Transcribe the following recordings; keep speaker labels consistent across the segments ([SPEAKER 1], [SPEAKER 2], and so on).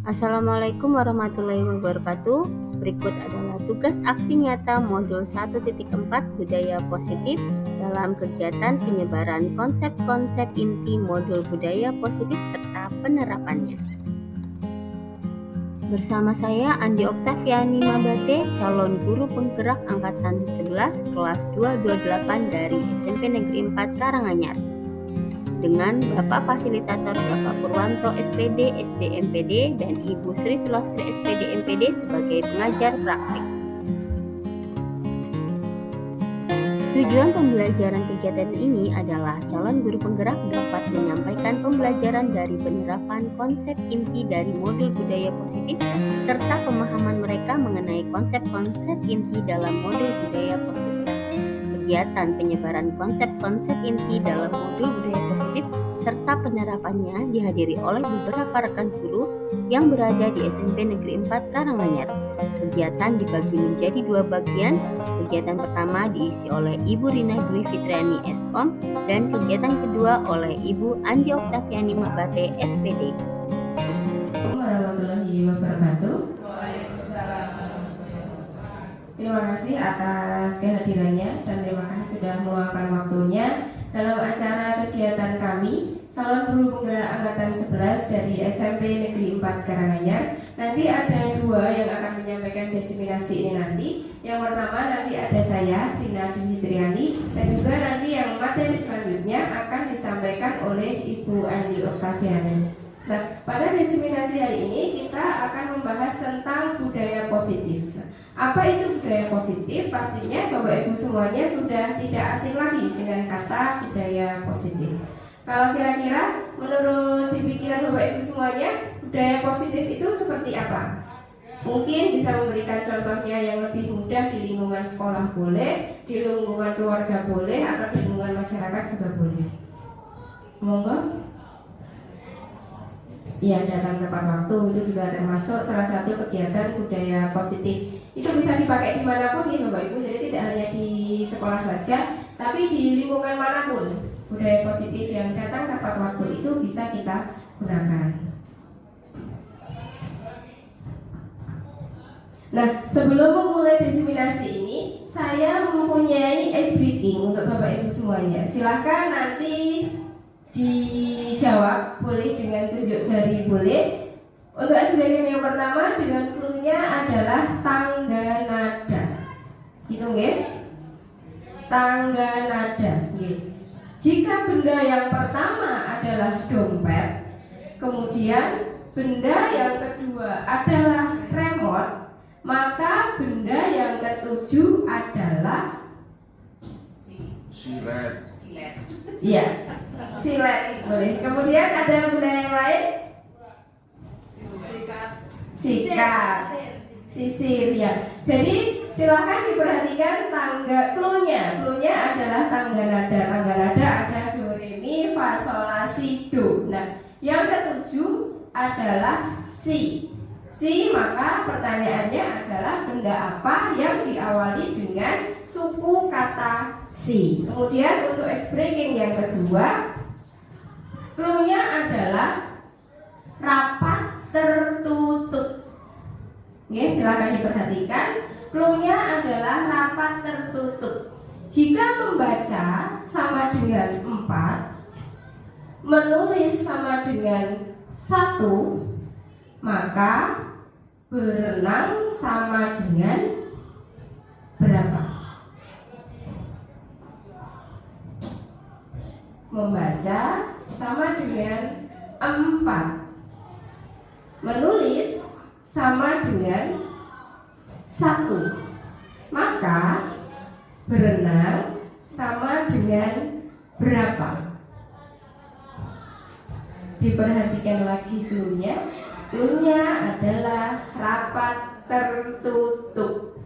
[SPEAKER 1] Assalamualaikum warahmatullahi wabarakatuh. Berikut adalah tugas aksi nyata modul 1.4 budaya positif dalam kegiatan penyebaran konsep-konsep inti modul budaya positif serta penerapannya. Bersama saya Andi Oktaviani Mabate, calon guru penggerak angkatan 11 kelas 228 dari SMP Negeri 4 Karanganyar. Dengan Bapak Fasilitator Bapak Purwanto SPD SDMPD dan Ibu Sri Sulastri SPD MPD sebagai pengajar praktik. Tujuan pembelajaran kegiatan ini adalah calon guru penggerak dapat menyampaikan pembelajaran dari penerapan konsep inti dari modul budaya positif serta pemahaman mereka mengenai konsep-konsep inti dalam modul budaya positif. Kegiatan penyebaran konsep-konsep inti dalam modul budaya positif serta penerapannya dihadiri oleh beberapa rekan guru yang berada di SMP Negeri 4 Karanganyar. Kegiatan dibagi menjadi 2 bagian. Kegiatan pertama diisi oleh Ibu Rina Dwi Fitriani Eskom dan kegiatan kedua oleh Ibu Andi Oktaviani Mabate SPD.
[SPEAKER 2] Warahmatullahi wabarakatuh. Terima kasih atas kehadirannya dan terima kasih sudah meluangkan waktunya dalam acara kegiatan kami calon guru penggerak angkatan 11 dari SMP Negeri 4 Karanganyar. Nanti ada 2 yang akan menyampaikan diseminasi ini nanti. Yang pertama nanti ada saya, Rina Dwi Fitriani, dan juga nanti yang materi selanjutnya akan disampaikan oleh Ibu Andi Oktaviani. Nah, pada diseminasi hari ini kita akan membahas tentang budaya positif. Apa itu budaya positif? Pastinya Bapak Ibu semuanya sudah tidak asing lagi dengan kata budaya positif. Kalau kira-kira menurut di pikiran Bapak Ibu semuanya, budaya positif itu seperti apa? Mungkin bisa memberikan contohnya yang lebih mudah di lingkungan sekolah boleh, di lingkungan keluarga boleh, atau di lingkungan masyarakat juga boleh. Monggo. Ya, datang tepat waktu itu juga termasuk salah satu kegiatan budaya positif. Itu bisa dipakai dimanapun nih Bapak Ibu, jadi tidak hanya di sekolah saja, tapi di lingkungan manapun. Budaya positif yang datang tepat waktu itu bisa kita gunakan. Nah, sebelum memulai diseminasi ini, saya mempunyai ice breaking untuk Bapak Ibu semuanya. Silakan nanti dijawab, boleh dengan tunjuk jari boleh. Untuk ice breaking yang pertama dengan clue-nya adalah tangga nada. Hitung ya. Tangga nada. Jika benda yang pertama adalah dompet, kemudian benda yang kedua adalah remote, maka benda yang ketujuh adalah
[SPEAKER 3] silet.
[SPEAKER 2] Iya, silet boleh. Kemudian ada benda yang lain? Sikat, sisir ya. Jadi silahkan diperhatikan tangga clue-nya. Clue-nya adalah tangga nada. Tangga nada ada do, re, mi, fa, sol, la, si, do. Nah, yang ketujuh adalah si. Si, maka pertanyaannya adalah benda apa yang diawali dengan suku kata si. Kemudian untuk ice breaking yang kedua, clue-nya adalah rapat tertutup. Oke, silakan diperhatikan. Clue-nya adalah rapat tertutup. Jika membaca sama dengan 4, menulis sama dengan 1, maka berenang sama dengan berapa? Membaca sama dengan 4, menulis sama dengan 1, maka berenang sama dengan berapa? Diperhatikan lagi clue-nya. Clue-nya adalah rapat tertutup.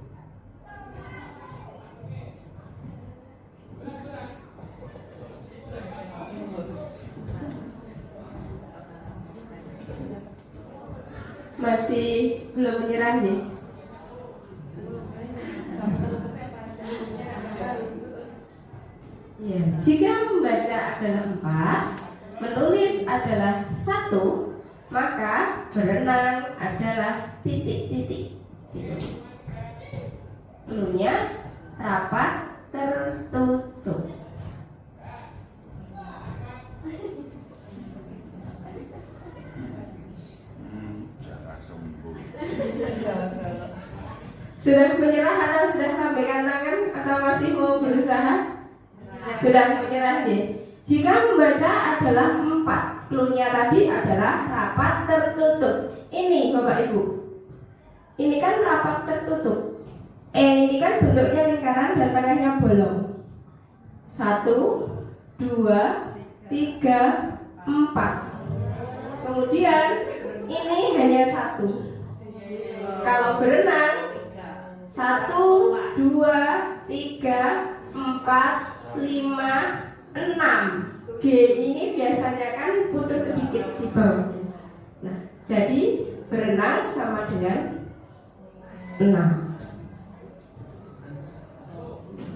[SPEAKER 2] Masih belum menyerah nih? Ya, jika membaca adalah 4, menulis adalah 1, maka berenang adalah titik-titik. Gitu. Cluenya rapat tertutup. Sudah menyerah atau sudah lambaikan tangan atau masih mau berusaha? Sudah menyerah deh. Jika membaca adalah 4, cluenya tadi adalah rapat tertutup. Ini Bapak Ibu, ini kan rapat tertutup. Ini kan bentuknya lingkaran dan tengahnya bolong. 1, 2, 3, 4. Kemudian ini hanya 1. Kalau berenang 1, 2, 3, 4, 5, 6. G ini biasanya kan putus sedikit di bawah. Nah, jadi berenang sama dengan 6.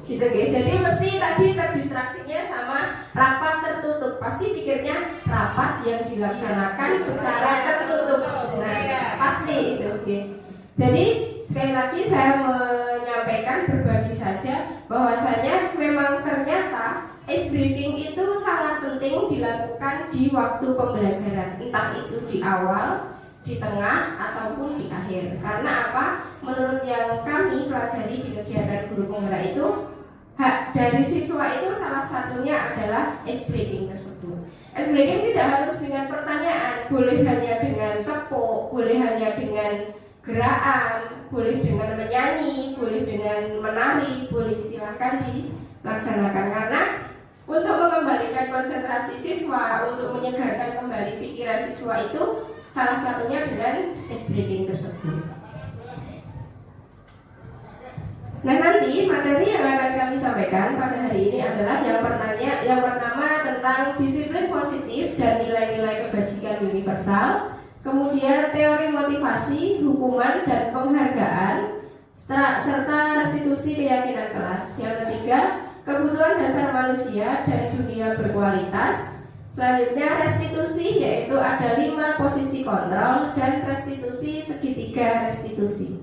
[SPEAKER 2] Gitu guys. Jadi mesti tadi terdistraksinya sama rapat tertutup. Pasti pikirnya rapat yang dilaksanakan secara tertutup. Nah, pasti itu. Oke. Jadi sekali lagi saya menyampaikan, berbagi saja bahwasanya memang ternyata ice breaking itu sangat penting dilakukan di waktu pembelajaran, entah itu di awal, di tengah, ataupun di akhir. Karena apa? Menurut yang kami pelajari di kegiatan guru penggerak itu, hak dari siswa itu salah satunya adalah ice breaking tersebut. Ice breaking tidak harus dengan pertanyaan, boleh hanya dengan tepuk, boleh hanya dengan gerakan, boleh dengan menyanyi, boleh dengan menari, boleh silakan dilaksanakan. Karena untuk mengembalikan konsentrasi siswa, untuk menyegarkan kembali pikiran siswa itu salah satunya dengan ice breaking tersebut. Nah, nanti materi yang akan kami sampaikan pada hari ini adalah yang pertama tentang disiplin positif dan nilai-nilai kebajikan universal. Kemudian teori motivasi, hukuman dan penghargaan, serta restitusi keyakinan kelas. Yang ketiga, kebutuhan dasar manusia dan dunia berkualitas. Selanjutnya restitusi, yaitu ada 5 posisi kontrol dan restitusi segitiga restitusi.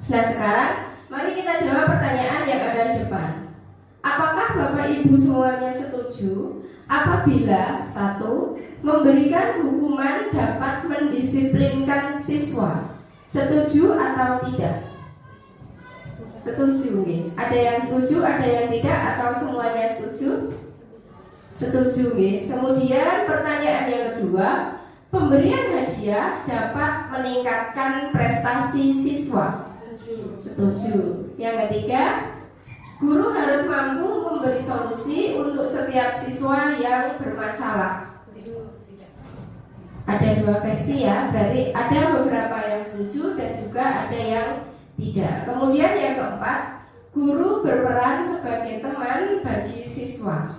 [SPEAKER 2] Nah, sekarang mari kita jawab pertanyaan yang ada di depan. Apakah Bapak Ibu semuanya setuju apabila 1. Memberikan hukuman dapat mendisiplinkan siswa? Setuju atau tidak? Setuju, okay. Ada yang setuju, ada yang tidak, atau semuanya setuju? Setuju, okay. Kemudian pertanyaan yang kedua, pemberian hadiah dapat meningkatkan prestasi siswa? Setuju. Yang ketiga, guru harus mampu memberi solusi untuk setiap siswa yang bermasalah. Ada 2 versi ya, berarti ada beberapa yang setuju dan juga ada yang tidak. Kemudian yang keempat, guru berperan sebagai teman bagi siswa.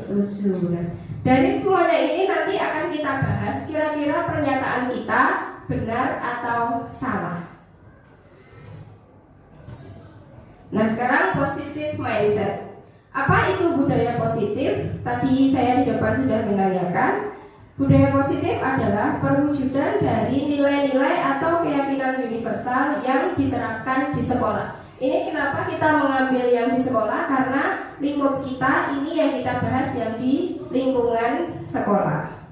[SPEAKER 2] Setuju. Nah, dari semuanya ini nanti akan kita bahas kira-kira pernyataan kita benar atau salah. Nah, sekarang positive mindset. Apa itu budaya positif? Tadi saya di depan sudah menanyakan. Budaya positif adalah perwujudan dari nilai-nilai atau keyakinan universal yang diterapkan di sekolah. Ini kenapa kita mengambil yang di sekolah? Karena lingkup kita ini yang kita bahas yang di lingkungan sekolah.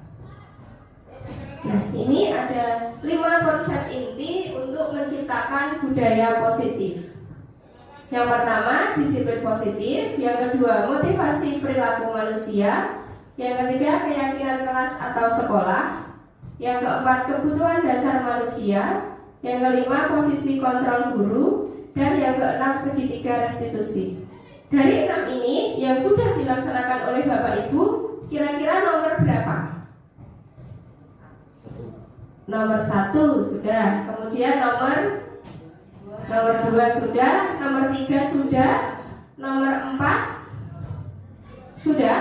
[SPEAKER 2] Nah, ini ada 5 konsep inti untuk menciptakan budaya positif. Yang pertama, disiplin positif. Yang kedua, motivasi perilaku manusia. Yang ketiga, keyakinan kelas atau sekolah. Yang keempat, kebutuhan dasar manusia. Yang kelima, posisi kontrol guru. Dan yang keenam, segitiga restitusi. Dari 6 ini yang sudah dilaksanakan oleh Bapak Ibu, kira-kira nomor berapa? Nomor 1 sudah. Kemudian nomor 2 sudah. Nomor 3 sudah. Nomor 4 sudah.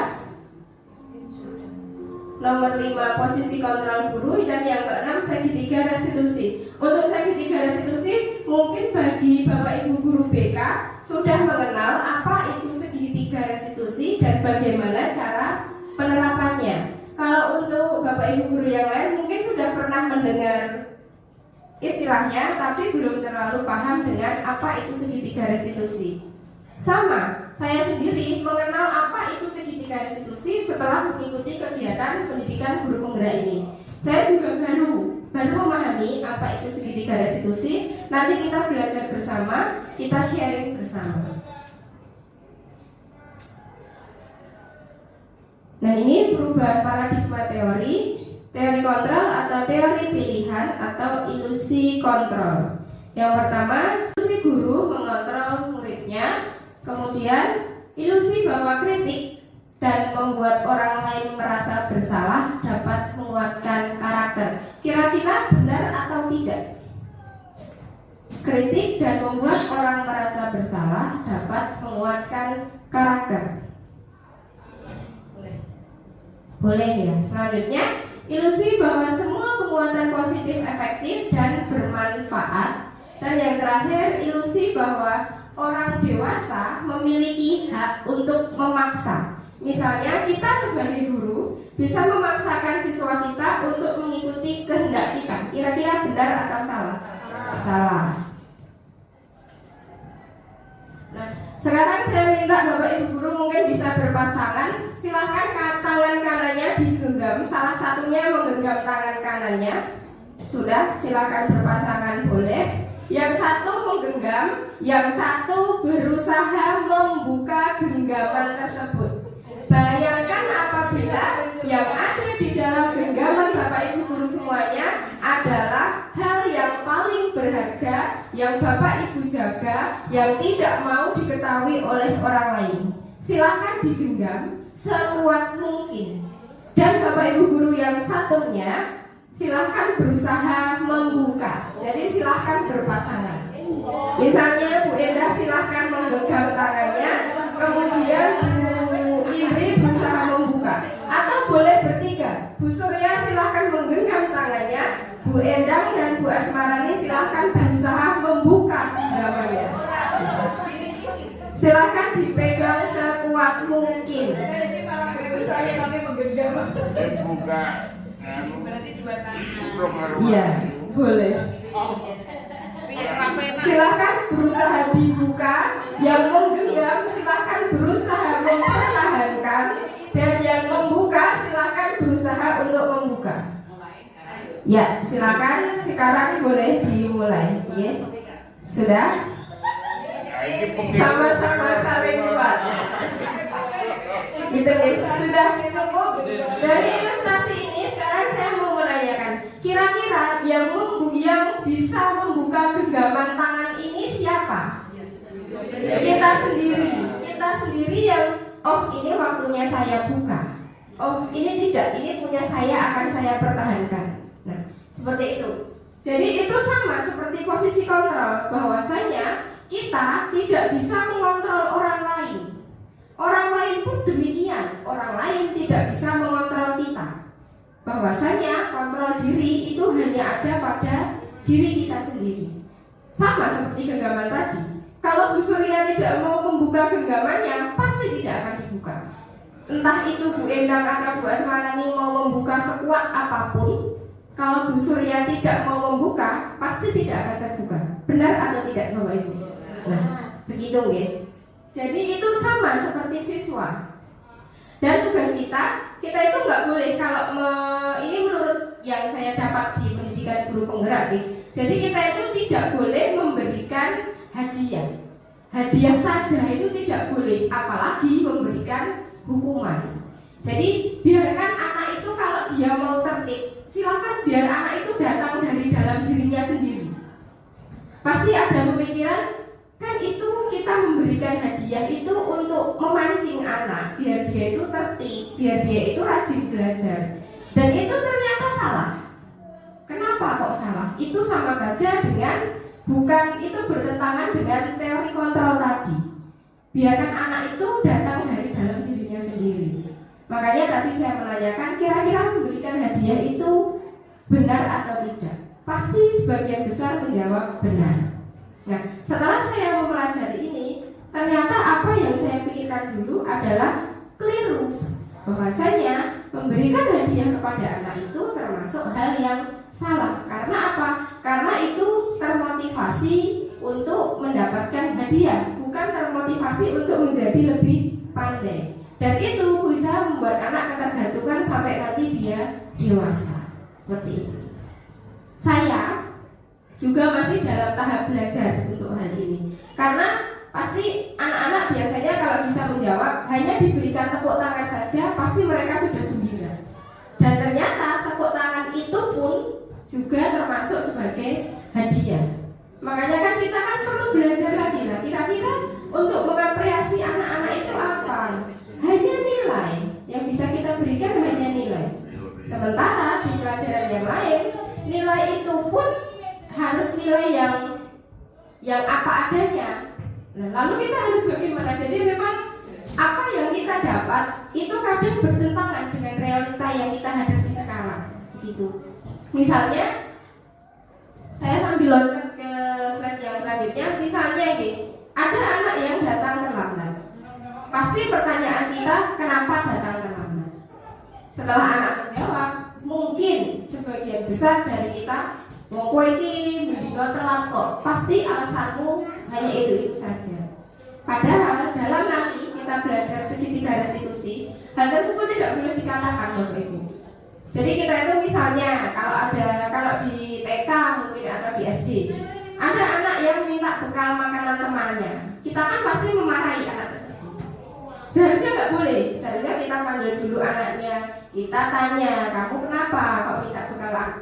[SPEAKER 2] Nomor 5 posisi kontrol guru. Dan yang keenam segitiga restitusi. Untuk segitiga restitusi, mungkin bagi Bapak Ibu guru BK sudah mengenal apa itu segitiga restitusi dan bagaimana cara penerapannya. Kalau untuk Bapak Ibu guru yang lain mungkin sudah pernah mendengar istilahnya, tapi belum terlalu paham dengan apa itu segitiga restitusi. Sama, saya sendiri mengenal apa itu segitiga restitusi setelah mengikuti kegiatan pendidikan guru penggerak ini. Saya juga baru memahami apa itu segitiga restitusi. Nanti kita belajar bersama, kita sharing bersama. Nah, ini perubahan paradigma teori kontrol atau teori pilihan atau ilusi kontrol. Yang pertama, ilusi guru mengontrol muridnya. Kemudian, ilusi bahwa kritik dan membuat orang lain merasa bersalah dapat menguatkan karakter. Kira-kira benar atau tidak? Kritik dan membuat orang merasa bersalah dapat menguatkan karakter. Boleh ya. Selanjutnya, ilusi bahwa semua penguatan positif efektif dan bermanfaat. Dan yang terakhir, ilusi bahwa orang dewasa memiliki hak untuk memaksa. Misalnya kita sebagai guru bisa memaksakan siswa kita untuk mengikuti kehendak kita. Kira-kira benar atau salah? Salah. Nah, sekarang saya minta Bapak Ibu guru mungkin bisa berpasangan. Silahkan tangan kanannya digenggam. Salah satunya menggenggam tangan kanannya. Sudah, silahkan berpasangan boleh. Yang satu menggenggam, yang satu berusaha membuka genggaman tersebut. Bayangkan apabila yang ada di dalam genggaman Bapak Ibu guru semuanya adalah hal yang paling berharga, yang Bapak Ibu jaga, yang tidak mau diketahui oleh orang lain. Silahkan digenggam sekuat mungkin. Dan Bapak Ibu guru yang satunya silahkan berusaha membuka. Jadi silahkan berpasangan. Misalnya Bu Endah silahkan menggenggam tangannya, kemudian Bu Indri berusaha membuka. Atau boleh bertiga. Bu Surya silahkan menggenggam tangannya, Bu Endang dan Bu Asmarani silahkan berusaha membuka genggamannya. Silahkan dipegang sekuat mungkin. Iya, boleh. Silahkan berusaha dibuka. Yang menggenggam silahkan berusaha mempertahankan. Dan yang membuka silahkan berusaha untuk membuka. Ya, silakan sekarang boleh dimulai. Ya. Sudah? Sama-sama saling kuat. Gitu ya. Sudah cukup. Dari ilustrasi ini sekarang saya mau menanyakan, kira-kira yang bisa membuka genggaman tangan ini siapa? Kita sendiri yang ini waktunya saya buka. Oh, ini tidak, ini punya saya, akan saya pertahankan. Nah, seperti itu. Jadi itu sama seperti posisi kontrol, bahwasanya kita tidak bisa mengontrol orang lain. Orang lain pun demikian. Orang lain tidak bisa mengontrol kita. Bahwasanya kontrol diri itu hanya ada pada diri kita sendiri. Sama seperti genggaman tadi. Kalau Bu Surya tidak mau membuka genggamannya, pasti tidak akan dibuka. Entah itu Bu Endang atau Bu Asmarani mau membuka sekuat apapun, kalau Bu Surya tidak mau membuka, pasti tidak akan terbuka. Benar atau tidak Bapak Ibu? Nah, begitu ya. Jadi itu sama seperti siswa. Dan tugas kita itu nggak boleh ini menurut yang saya dapat di pendidikan guru penggerak. Jadi kita itu tidak boleh memberikan hadiah. Hadiah saja itu tidak boleh, apalagi memberikan hukuman. Jadi biarkan anak itu kalau dia mau tertib, silakan biar anak itu datang dari dalam dirinya sendiri. Pasti ada pemikiran, kan itu kita memberikan hadiah itu untuk memancing anak, biar dia itu tertib, biar dia itu rajin belajar. Dan itu ternyata salah. Kenapa kok salah? Itu sama saja dengan itu bertentangan dengan teori kontrol tadi. Biarkan anak itu datang dari dalam dirinya sendiri. Makanya tadi saya menanyakan, kira-kira memberikan hadiah itu benar atau tidak? Pasti sebagian besar menjawab benar. Nah, setelah saya mempelajari ini, ternyata apa yang saya pikirkan dulu adalah keliru. Bahwasanya memberikan hadiah kepada anak itu termasuk hal yang salah. Karena apa? Karena itu termotivasi untuk mendapatkan hadiah, bukan termotivasi untuk menjadi lebih pandai. Dan itu bisa membuat anak ketergantungan sampai nanti dia dewasa. Seperti itu. Saya juga masih dalam tahap belajar untuk hal ini. Karena pasti anak-anak biasanya kalau bisa menjawab hanya diberikan tepuk tangan saja, pasti mereka sudah gembira. Dan ternyata tepuk tangan itu pun juga termasuk sebagai hadiah. Makanya kan kita kan perlu belajar lagi lah. Kira-kira untuk mengapresiasi anak-anak itu apa? Hanya nilai. Yang bisa kita berikan hanya nilai. Sementara di pelajaran yang lain, nilai itu pun harus nilai yang apa adanya. Nah, lalu kita harus bagaimana? Jadi memang apa yang kita dapat itu kadang bertentangan dengan realita yang kita hadapi sekarang. Begitu. Misalnya, saya sambil loncat ke slide yang selanjutnya. Misalnya ini, ada anak yang datang terlambat. Pasti pertanyaan kita, kenapa datang terlambat? Setelah anak menjawab, mungkin sebagian besar dari kita kowe iki mendino telat kok. Pasti alasanmu hanya itu saja. Padahal dalam nanti kita belajar segitiga restitusi, hal tersebut tidak boleh dikatakan Bapak Ibu. Jadi kita itu misalnya kalau di TK mungkin atau di SD, ada anak yang minta bekal makanan temannya. Kita kan pasti memarahi anak tersebut. Seharusnya nggak boleh. Seharusnya kita panggil dulu anaknya, kita tanya, kamu kenapa kok minta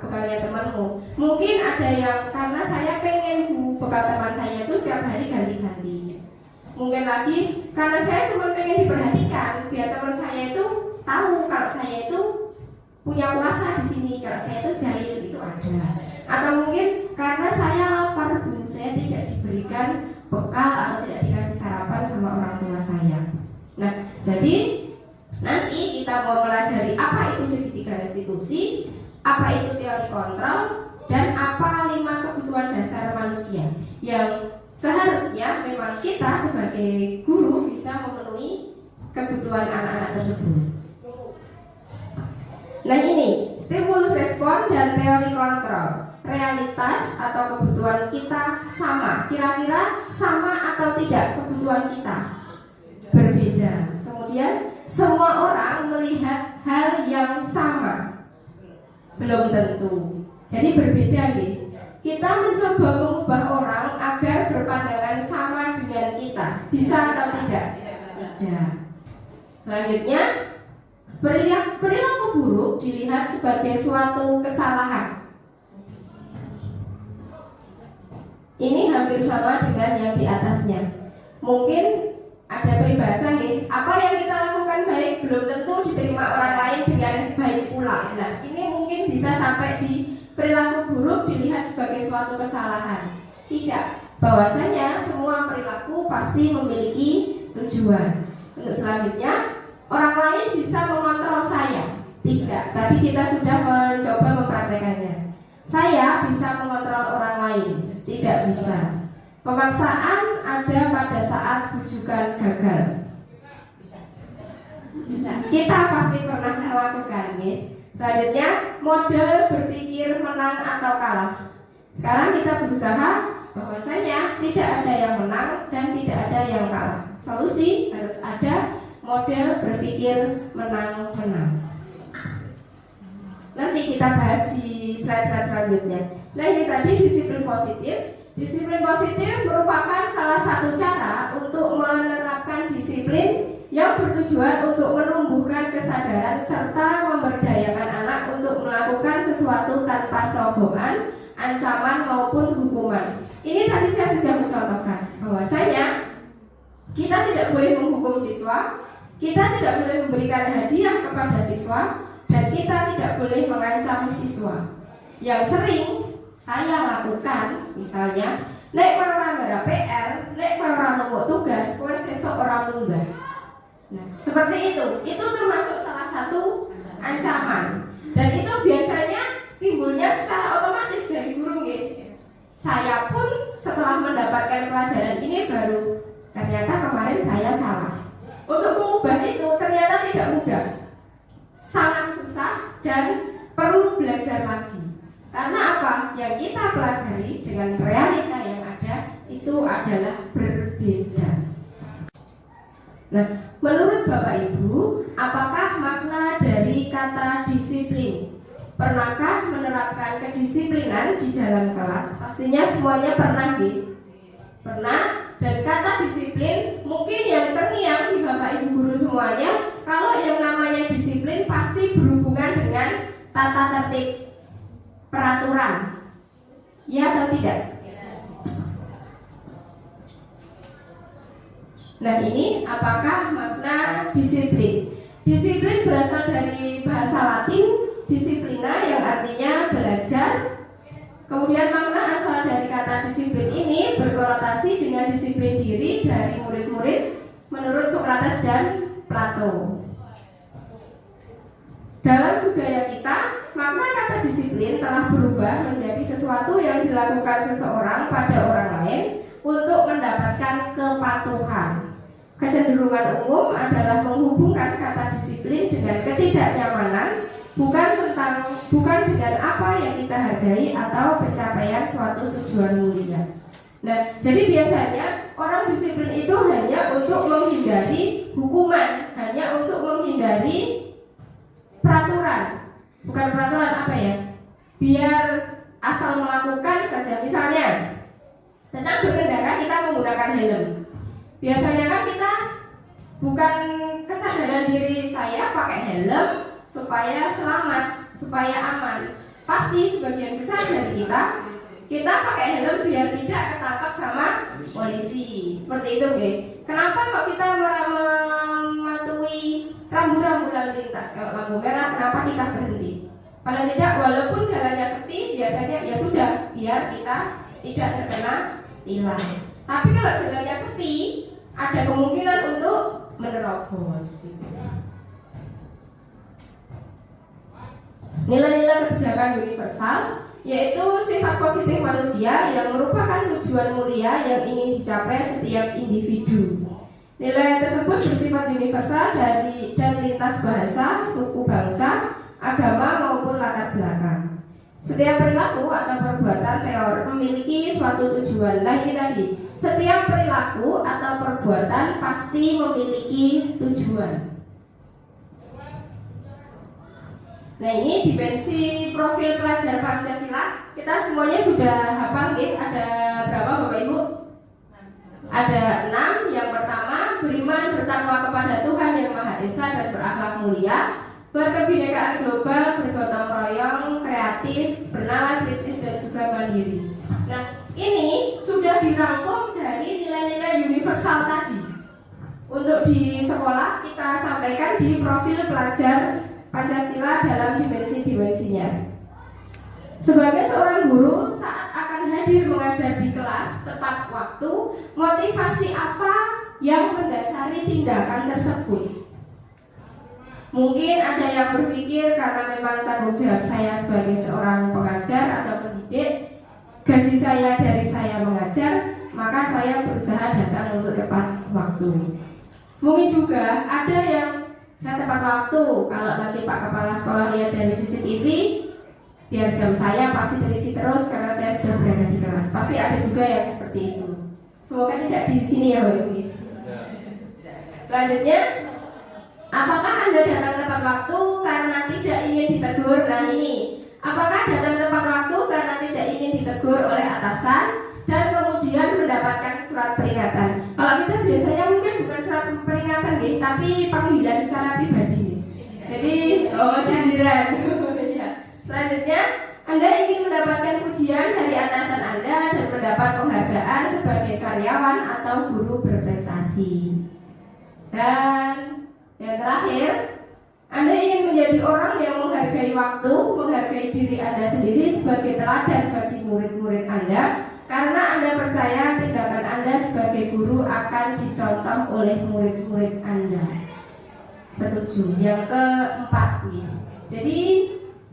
[SPEAKER 2] bekalnya temanmu? Mungkin ada yang karena saya pengen bekal teman saya itu setiap hari ganti-ganti. Mungkin lagi karena saya cuma pengen diperhatikan, biar teman saya itu tahu kalau saya itu punya kuasa di sini, kalau saya itu jahil, itu ada. Atau mungkin karena saya lapar Bu, saya tidak diberikan bekal atau tidak dikasih sarapan sama orang tua saya. Nah, jadi nanti kita mau pelajari apa itu segitiga restitusi, apa itu teori kontrol, dan apa 5 kebutuhan dasar manusia yang seharusnya memang kita sebagai guru bisa memenuhi kebutuhan anak-anak tersebut. Nah ini, stimulus respon dan teori kontrol. Realitas atau kebutuhan kita sama. Kira-kira sama atau tidak kebutuhan kita? Berbeda. Kemudian semua orang melihat hal yang sama. Belum tentu. Jadi berbeda nih. Kita mencoba mengubah orang agar berpandangan sama dengan kita. Bisa atau tidak? Tidak. Selanjutnya, perilaku buruk dilihat sebagai suatu kesalahan. Ini hampir sama dengan yang di atasnya. Mungkin ada peribahasa nih, apa yang kita lakukan baik belum tentu diterima orang lain dengan baik pula. Nah, ini mungkin bisa sampai di perilaku buruk dilihat sebagai suatu kesalahan. Tidak, bahwasanya semua perilaku pasti memiliki tujuan. Untuk selanjutnya, orang lain bisa mengontrol saya. Tidak, tadi kita sudah mencoba mempraktekannya. Saya bisa mengontrol orang lain. Tidak bisa. Pemaksaan ada pada saat bujukan gagal. Bisa. Kita pasti pernah melakukan, ya. Selanjutnya, model berpikir menang atau kalah. Sekarang kita berusaha bahwasanya tidak ada yang menang dan tidak ada yang kalah. Solusi harus ada model berpikir menang-menang. Nanti kita bahas di slide-slide selanjutnya. Nah ini tadi disiplin positif. Disiplin positif merupakan salah satu cara untuk menerapkan disiplin yang bertujuan untuk menumbuhkan kesadaran serta memberdayakan anak untuk melakukan sesuatu tanpa sokongan, ancaman maupun hukuman. Ini tadi saya sudah mencontohkan bahwasanya kita tidak boleh menghukum siswa, kita tidak boleh memberikan hadiah kepada siswa, dan kita tidak boleh mengancam siswa. Yang sering saya lakukan, misalnya, nek orang nggak PR, nek orang nunggu tugas, kowe sesok orang munggah. Nah, seperti itu termasuk salah satu ancaman. Dan itu biasanya timbulnya secara otomatis dari guru nggih. Saya pun setelah mendapatkan pelajaran ini baru ternyata kemarin saya salah. Untuk mengubah itu ternyata tidak mudah. sangat susah dan perlu belajar lagi. Karena apa? Yang kita pelajari dengan realita yang ada itu adalah berbeda. Nah, menurut Bapak Ibu, apakah makna dari kata disiplin? Pernahkah menerapkan kedisiplinan di dalam kelas? Pastinya semuanya pernah, gitu. Pernah. Dan kata disiplin mungkin yang terngiang di Bapak Ibu guru semuanya, kalau yang namanya disiplin pasti berhubungan dengan tata tertib, peraturan. Ya atau tidak? Nah, ini apakah makna disiplin? Disiplin berasal dari bahasa Latin disiplina yang artinya belajar. Kemudian makna asal dari kata disiplin ini berkonotasi dengan disiplin diri dari murid-murid menurut Sokrates dan Plato. Dalam budaya kita, makna kata disiplin telah berubah menjadi sesuatu yang dilakukan seseorang pada orang lain untuk mendapatkan kepatuhan. Kecenderungan umum adalah menghubungkan kata disiplin dengan ketidaknyamanan, bukan dengan apa yang kita hargai atau pencapaian suatu tujuan mulia. Nah, jadi biasanya orang disiplin itu hanya untuk menghindari hukuman, hanya untuk menghindari peraturan. Bukan peraturan apa ya? Biar asal melakukan saja. Misalnya, tentang berkendara kita menggunakan helm. Biasanya kan kita bukan kesadaran diri saya pakai helm supaya selamat, supaya aman. Pasti sebagian besar dari kita pakai helm biar tidak ketangkap sama polisi. Seperti itu, oke. Kenapa kok kita mematuhi rambu-rambu lalu lintas? Kalau lampu merah, kenapa kita berhenti? Paling tidak, walaupun jalannya sepi, biasanya ya sudah, biar kita tidak terkena tilang. Tapi kalau jalannya sepi, ada kemungkinan untuk menerobos. Nilai-nilai kebijakan universal yaitu sifat positif manusia yang merupakan tujuan mulia yang ingin dicapai setiap individu. Nilai tersebut bersifat universal dan lintas bahasa, suku bangsa, agama maupun latar belakang. Setiap perilaku atau perbuatan teori memiliki suatu tujuan. Nah, ini tadi, setiap perilaku atau perbuatan pasti memiliki tujuan. Nah, ini dimensi profil pelajar Pancasila. Kita semuanya sudah hafal, gitu. Ada berapa Bapak Ibu? Ada 6. Yang pertama, beriman bertakwa kepada Tuhan yang Maha Esa dan berakhlak mulia, berkebinekaan global, bergotong royong, kreatif, bernalar kritis dan juga mandiri. Nah, ini sudah dirangkum dari nilai-nilai universal tadi. Untuk di sekolah kita sampaikan di profil pelajar Pancasila dalam dimensi-dimensinya. Sebagai seorang guru, saat akan hadir mengajar di kelas tepat waktu, motivasi apa yang mendasari tindakan tersebut? Mungkin ada yang berpikir karena memang tanggung jawab saya sebagai seorang pengajar atau pendidik, gaji saya dari saya mengajar, maka saya berusaha datang untuk tepat waktu. Mungkin juga ada yang saya tepat waktu, kalau nanti Pak Kepala Sekolah lihat dari CCTV, biar jam saya pasti terisi terus karena saya sudah berada di kelas. Pasti ada juga yang seperti itu. Semoga tidak di sini ya Bapak Ibu. Selanjutnya, apakah Anda datang tepat waktu karena tidak ingin ditegur? Nah ini, apakah datang tepat waktu karena tidak ingin ditegur oleh atasan dan kemudian mendapatkan surat peringatan? Kalau kita biasanya mungkin bukan surat peringatan gitu, tapi panggilan secara pribadi. Jadi, sindiran. Selanjutnya, Anda ingin mendapatkan pujian dari atasan Anda dan mendapat penghargaan sebagai karyawan atau guru berprestasi. Dan yang terakhir, Anda ingin menjadi orang yang menghargai waktu, menghargai diri Anda sendiri sebagai teladan bagi murid-murid Anda, karena Anda percaya tindakan Anda sebagai guru akan dicontoh oleh murid-murid Anda. Setuju. Yang keempat nih. Jadi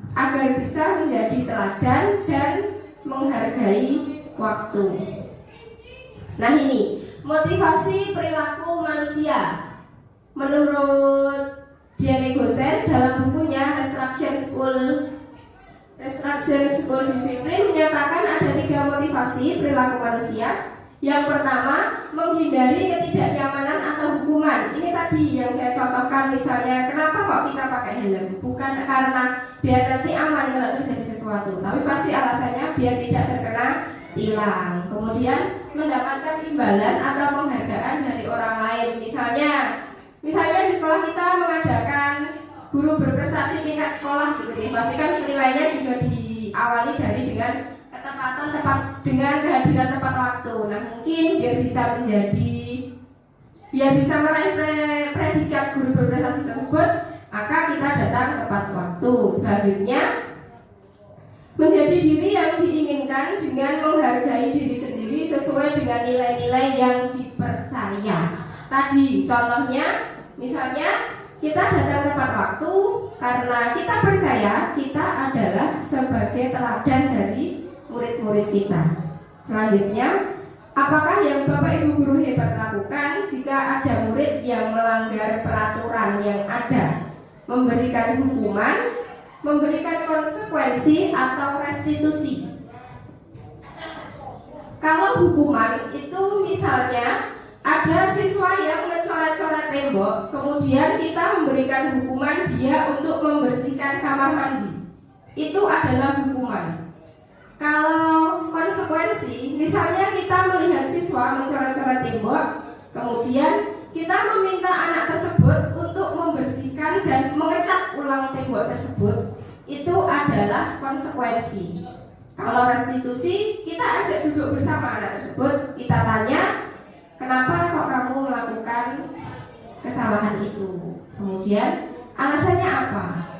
[SPEAKER 2] agar bisa menjadi teladan dan menghargai waktu. Nah ini, motivasi perilaku manusia. Menurut Dian Egosen dalam bukunya Restruction School Discipline menyatakan ada 3 motivasi perilaku manusia. Yang pertama, menghindari ketidaknyamanan atau hukuman. Ini tadi yang saya contohkan, misalnya kenapa kok kita pakai helm? Bukan karena biar nanti aman kalau terjadi sesuatu, tapi pasti alasannya biar tidak terkena tilang. Kemudian mendapatkan imbalan atau penghargaan dari orang lain. Misalnya di sekolah kita mengadakan guru berprestasi tingkat sekolah gitu ya. Pastikan penilaiannya juga diawali dari dengan ketepatan dengan kehadiran tepat waktu. Nah, mungkin biar bisa meraih predikat guru berprestasi tersebut, maka kita datang tepat waktu. Selanjutnya, menjadi diri yang diinginkan dengan menghargai diri sendiri sesuai dengan nilai-nilai yang dipercaya. Tadi contohnya, misalnya kita datang tepat waktu karena kita percaya kita adalah sebagai teladan dari murid-murid kita. Selanjutnya, apakah yang Bapak Ibu guru hebat lakukan jika ada murid yang melanggar peraturan yang ada? Memberikan hukuman, memberikan konsekuensi atau restitusi. Kalau hukuman itu misalnya ada siswa yang mencoret-coret tembok, kemudian kita memberikan hukuman dia untuk membersihkan kamar mandi. Itu adalah hukuman. Kalau konsekuensi, misalnya kita melihat siswa mencoret-coret tembok, kemudian kita meminta anak tersebut untuk membersihkan dan mengecat ulang tembok tersebut, itu adalah konsekuensi. Kalau restitusi, kita ajak duduk bersama anak tersebut, kita tanya, kenapa kok kamu melakukan kesalahan itu? Kemudian alasannya apa?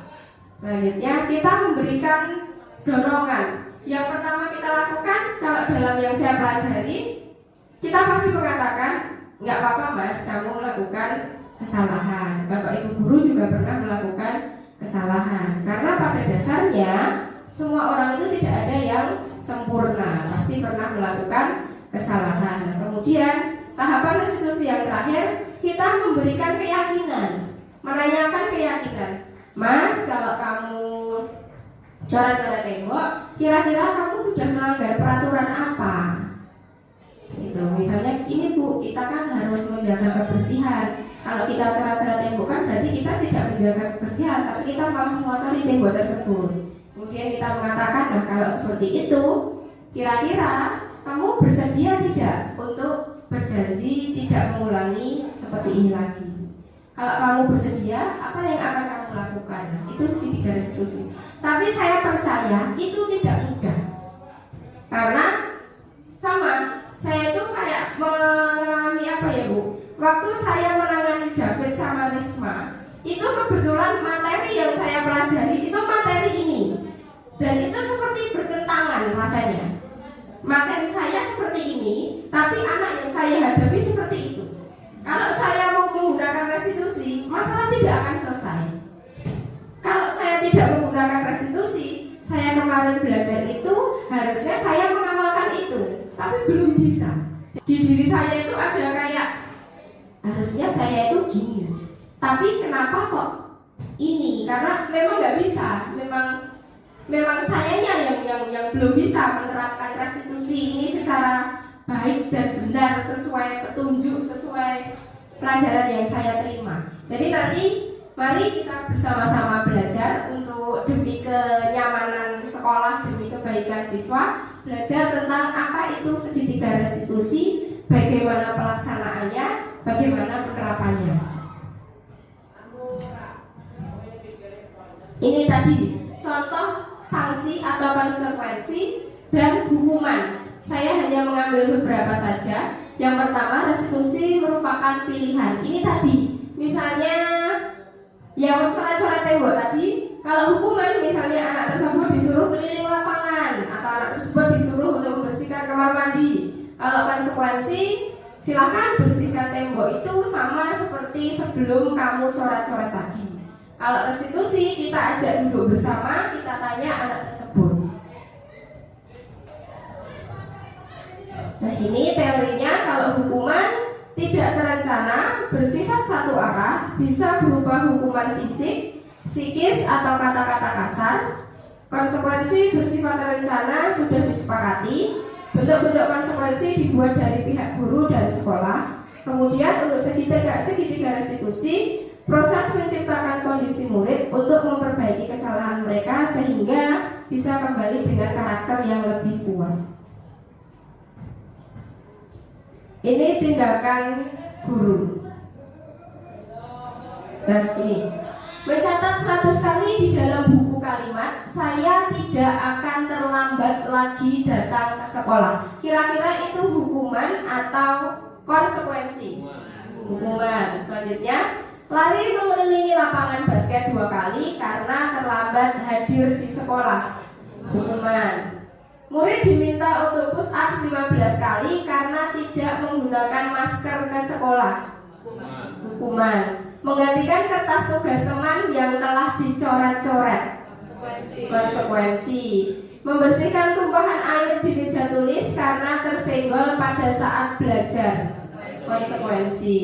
[SPEAKER 2] Selanjutnya kita memberikan dorongan. Yang pertama kita lakukan, kalau dalam yang saya pelajari, kita pasti mengatakan, nggak apa-apa mas, kamu melakukan kesalahan. Bapak ibu guru juga pernah melakukan kesalahan. Karena pada dasarnya semua orang itu tidak ada yang sempurna, pasti pernah melakukan kesalahan. Nah, kemudian tahapan restitusi yang terakhir, kita memberikan keyakinan, menanyakan keyakinan. Mas, kalau kamu coret-coret tembok, kira-kira kamu sudah melanggar peraturan apa? Gitu. Misalnya, ini Bu, kita kan harus menjaga kebersihan. Kalau kita coret-coret tembok kan berarti kita tidak menjaga kebersihan, tapi kita malah mengotori tembok tersebut. Kemudian kita mengatakan, nah kalau seperti itu, kira-kira kamu bersedia tidak untuk berjanji tidak mengulangi seperti ini lagi? Kalau kamu bersedia, apa yang akan kamu lakukan? Nah, itu segitiga restitusi. Tapi saya percaya itu tidak mudah. Karena sama, saya itu kayak mengalami apa ya Bu? Waktu saya menangani David sama Risma, itu kebetulan materi yang saya pelajari itu materi ini. Dan itu seperti bertentangan rasanya. Materi saya seperti ini, tapi anak yang saya hadapi seperti itu. Kalau saya mau menggunakan restitusi, masalah tidak akan selesai. Kalau saya tidak menggunakan restitusi, saya kemarin belajar itu, harusnya saya mengamalkan itu, tapi belum bisa. Di diri saya itu ada kayak, harusnya saya itu gini, tapi kenapa kok ini? Karena memang nggak bisa, memang sayanya yang belum bisa menerapkan restitusi ini secara baik dan benar sesuai petunjuk, sesuai pelajaran yang saya terima. Jadi nanti mari kita bersama-sama belajar untuk demi kenyamanan sekolah, demi kebaikan siswa, belajar tentang apa itu segitiga restitusi, bagaimana pelaksanaannya, bagaimana penerapannya. Ini tadi contoh sanksi atau konsekuensi dan hukuman. Saya hanya mengambil beberapa saja. Yang pertama, restitusi merupakan pilihan. Ini tadi, misalnya yang mencoret-coret tembok tadi, kalau hukuman misalnya anak tersebut disuruh keliling lapangan atau anak tersebut disuruh untuk membersihkan kamar mandi. Kalau konsekuensi, silakan bersihkan tembok itu sama seperti sebelum kamu coret-coret tadi. Kalau restitusi, kita ajak duduk bersama, kita tanya anak tersebut. Nah ini teorinya, kalau hukuman tidak terencana, bersifat satu arah, bisa berupa hukuman fisik, psikis, atau kata-kata kasar. Konsekuensi bersifat terencana sudah disepakati. Bentuk-bentuk konsekuensi dibuat dari pihak guru dan sekolah. Kemudian untuk segitiga restitusi, proses menciptakan kondisi murid untuk memperbaiki kesalahan mereka sehingga bisa kembali dengan karakter yang lebih kuat. Ini tindakan guru. Nah, ini mencatat 100 kali di dalam buku kalimat, saya tidak akan terlambat lagi datang ke sekolah. Kira-kira itu hukuman atau konsekuensi? Hukuman. Selanjutnya, lari mengelilingi lapangan basket 2 kali karena terlambat hadir di sekolah. Hukuman. Murid diminta untuk push up 15 kali karena tidak menggunakan masker ke sekolah. Hukuman. Menggantikan kertas tugas teman yang telah dicoret-coret. Konsekuensi. Membersihkan tumpahan air di meja tulis karena tersenggol pada saat belajar. Konsekuensi.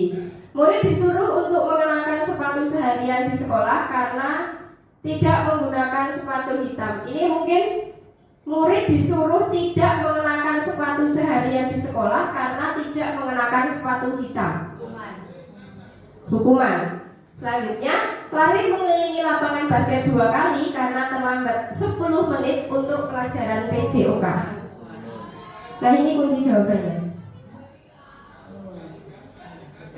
[SPEAKER 2] Murid disuruh untuk mengenakan sepatu seharian di sekolah karena tidak menggunakan sepatu hitam. Ini mungkin murid disuruh tidak mengenakan sepatu seharian di sekolah karena tidak mengenakan sepatu hitam. Hukuman. Selanjutnya, lari mengelilingi lapangan basket 2 kali karena terlambat 10 menit untuk pelajaran PJOK. Nah, ini kunci jawabannya.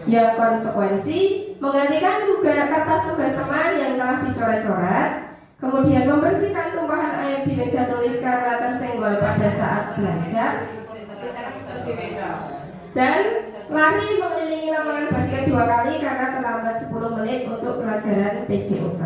[SPEAKER 2] Yang konsekuensi, menggantikan kertas tugas teman yang telah dicoret-coret, kemudian membersihkan tumpahan air di meja tulis karena tersenggol pada saat belajar, dan lari mengelilingi lapangan basket 2 kali karena terlambat 10 menit untuk pelajaran PJOK.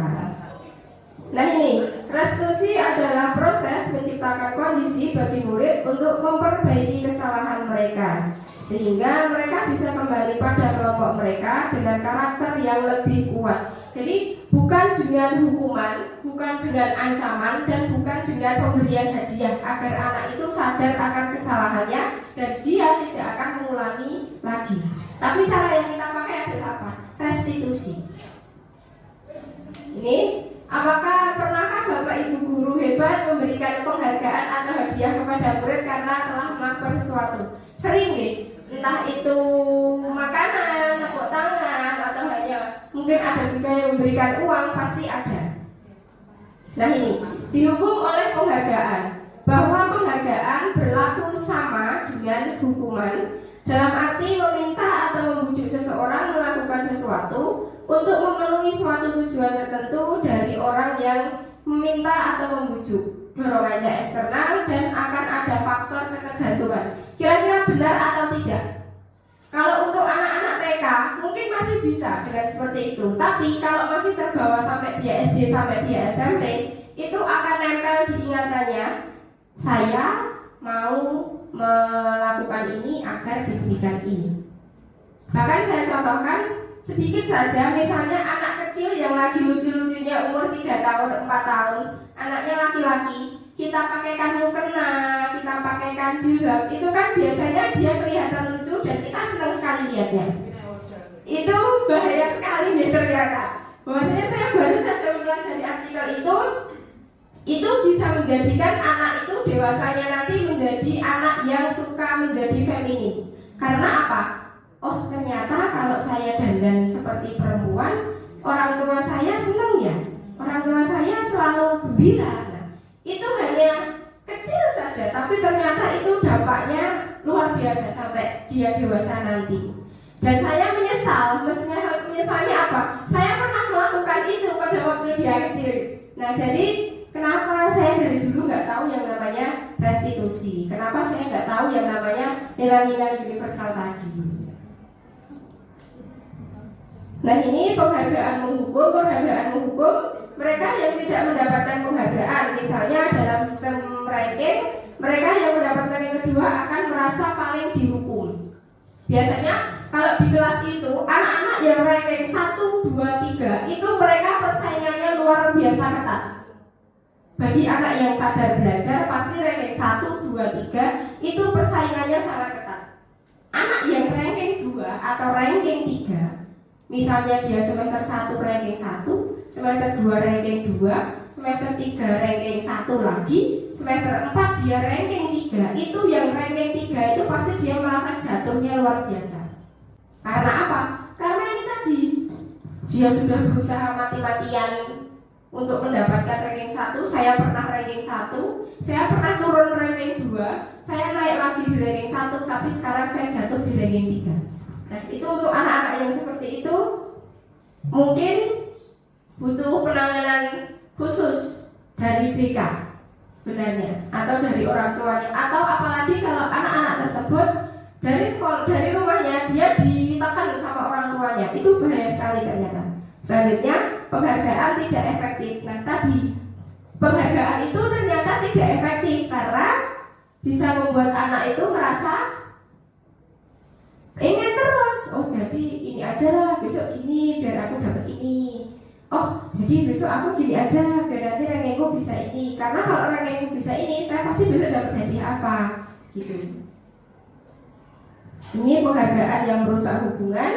[SPEAKER 2] Nah, ini restitusi adalah proses menciptakan kondisi bagi murid untuk memperbaiki kesalahan mereka sehingga mereka bisa kembali pada kelompok mereka dengan karakter yang lebih kuat. Jadi bukan dengan hukuman, bukan dengan ancaman, dan bukan dengan pemberian hadiah agar anak itu sadar akan kesalahannya dan dia tidak akan mengulangi lagi. Tapi cara yang kita pakai adalah apa? Restitusi. Ini, apakah pernahkah Bapak Ibu guru hebat memberikan penghargaan atau hadiah kepada murid karena telah melakukan sesuatu? Sering nih, entah itu makanan, tepuk tangan, atau hanya mungkin ada juga yang memberikan uang, pasti ada. Nah, ini dihukum oleh penghargaan, bahwa penghargaan berlaku sama dengan hukuman dalam arti meminta atau membujuk seseorang melakukan sesuatu untuk memenuhi suatu tujuan tertentu dari orang yang meminta atau membujuk. Dorongannya eksternal dan akan ada faktor ketergantungan. Kira-kira benar atau tidak? Kalau untuk anak-anak TK mungkin masih bisa dengan seperti itu. Tapi kalau masih terbawa sampai dia SD sampai dia SMP, itu akan nempel di ingatannya. Saya mau melakukan ini agar diberikan ini. Bahkan saya contohkan sedikit saja, misalnya anak kecil yang lagi lucu-lucunya umur 3 tahun, 4 tahun, anaknya laki-laki, kita pakaikan mukena, kita pakaikan jilbab, itu kan biasanya dia kelihatan lucu dan kita senang sekali lihatnya. Itu bahaya sekali ya ternyata. Bahwasanya saya baru saja mempelajari artikel itu bisa menjadikan anak itu dewasanya nanti menjadi anak yang suka menjadi feminin. Karena apa? Oh, ternyata kalau saya dandan seperti perempuan, orang tua saya senang ya. Orang tua saya selalu gembira. Nah, itu hanya kecil saja, tapi ternyata itu dampaknya luar biasa sampai dia dewasa nanti. Dan saya menyesal. Menyesalnya apa? Saya pernah melakukan itu pada waktu dia kecil. Nah, jadi kenapa saya dari dulu nggak tahu yang namanya restitusi? Kenapa saya nggak tahu yang namanya nilai-nilai universal tadi? Nah, ini penghargaan menghukum mereka yang tidak mendapatkan penghargaan. Misalnya dalam sistem ranking, mereka yang mendapatkan yang kedua akan merasa paling dihukum. Biasanya kalau di kelas itu anak-anak yang ranking 1, 2, 3 itu mereka persaingannya luar biasa ketat. Bagi anak yang sadar belajar pasti ranking 1, 2, 3 itu persaingannya sangat ketat. Anak yang ranking 2 atau ranking 3 Misalnya dia semester 1 ranking 1, semester 2 ranking 2, semester 3 ranking 1 lagi, semester 4 dia ranking 3. Itu yang ranking 3 itu pasti dia merasa jatuhnya luar biasa. Karena apa? Karena ini tadi, dia sudah berusaha mati-matian untuk mendapatkan ranking 1. Saya pernah ranking 1, saya pernah turun ranking 2, saya naik lagi di ranking 1, tapi sekarang saya jatuh di ranking 3. Nah, itu untuk anak-anak yang seperti itu mungkin butuh penanganan khusus dari BK sebenarnya, atau dari orang tuanya, atau apalagi kalau anak-anak tersebut dari sekolah, dari rumahnya dia ditekan sama orang tuanya, itu bahaya sekali ternyata. Selanjutnya, penghargaan tidak efektif. Nah, tadi penghargaan itu ternyata tidak efektif karena bisa membuat anak itu merasa ingin terus. Oh, jadi ini aja lah, besok gini biar aku dapat ini. Oh, jadi besok aku gini aja biar nanti rankingku bisa ini. Karena kalau rankingku bisa ini, saya pasti besok dapat hadiah apa, gitu. Ini penghargaan yang merusak hubungan.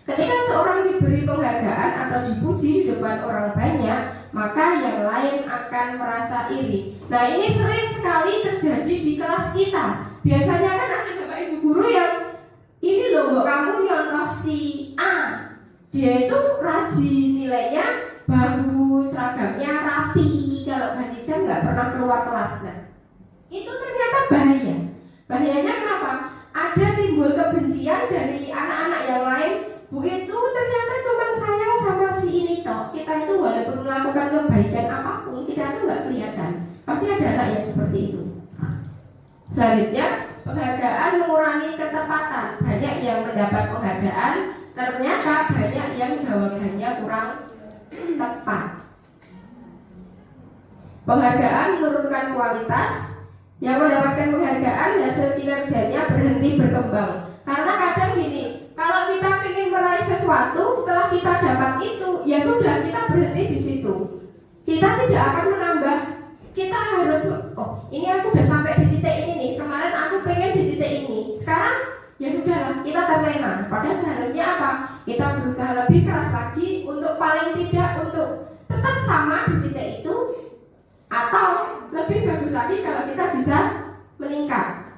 [SPEAKER 2] Ketika seorang diberi penghargaan atau dipuji di depan orang banyak, maka yang lain akan merasa iri. Nah, ini sering sekali terjadi di kelas kita. Biasanya kan ada bapak ibu guru yang ini loh mbak, kamu nyontoh si A, dia itu rajin, nilainya bagus, seragamnya rapi, kalau ganti jam nggak pernah keluar kelas. Nah, itu ternyata bahaya. Bahayanya kenapa? Ada timbul kebencian dari anak-anak yang lain. Begitu ternyata cuma sayang sama si ini toh. Kita itu walaupun melakukan kebaikan apapun, kita itu nggak kelihatan. Pasti ada anak yang seperti itu. Selanjutnya, penghargaan mengurangi ketepatan. Banyak yang mendapat penghargaan, ternyata banyak yang jawabannya kurang tepat. Penghargaan menurunkan kualitas. Yang mendapatkan penghargaan hasil kinerjanya berhenti berkembang. Karena kadang gini, kalau kita ingin meraih sesuatu, setelah kita dapat itu, ya sudah, kita berhenti di situ. Kita tidak akan menambah. Kita harus, oh ini aku udah sampai di titik ini nih, kemarin aku pengen di titik ini, sekarang ya sudahlah, kita terlena. Padahal seharusnya apa? Kita berusaha lebih keras lagi untuk paling tidak untuk tetap sama di titik itu, atau lebih bagus lagi kalau kita bisa meningkat.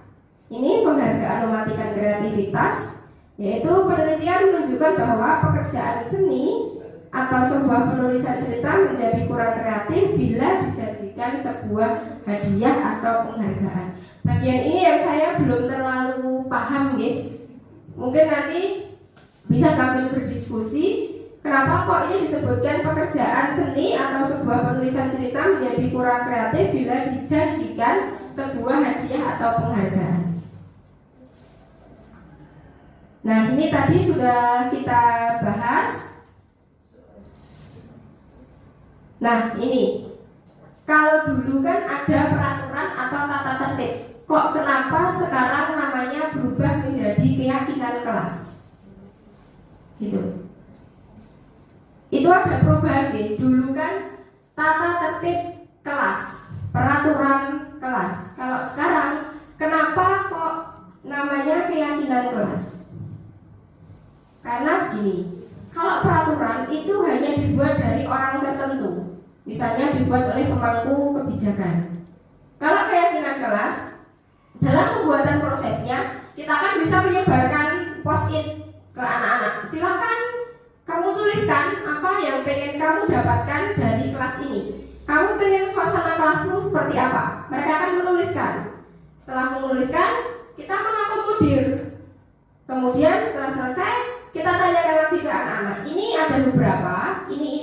[SPEAKER 2] Ini penghargaan mematikan kreativitas, yaitu penelitian menunjukkan bahwa pekerjaan seni atau sebuah penulisan cerita menjadi kurang kreatif bila dijanjikan sebuah hadiah atau penghargaan. Bagian ini yang saya belum terlalu paham gitu. Mungkin nanti bisa sambil berdiskusi. Kenapa kok ini disebutkan pekerjaan seni atau sebuah penulisan cerita menjadi kurang kreatif bila dijanjikan sebuah hadiah atau penghargaan? Nah, ini tadi sudah kita bahas. Nah, ini kalau dulu kan ada peraturan atau tata tertib. Kok kenapa sekarang namanya berubah menjadi keyakinan kelas? Gitu. Itu ada perubahan nih. Dulu kan tata tertib kelas, peraturan kelas. Kalau sekarang kenapa kok namanya keyakinan kelas? Karena gini, kalau peraturan itu hanya dibuat dari orang tertentu, misalnya dibuat oleh pemangku kebijakan. Kalau keyakinan kelas, dalam pembuatan prosesnya kita kan bisa menyebarkan post-it ke anak-anak. Silakan kamu tuliskan apa yang pengen kamu dapatkan dari kelas ini. Kamu pengen suasana kelasmu seperti apa? Mereka akan menuliskan. Setelah menuliskan, kita mengakomodir. Kemudian setelah selesai, kita tanyakan lagi ke anak-anak. Ini ada beberapa, ini.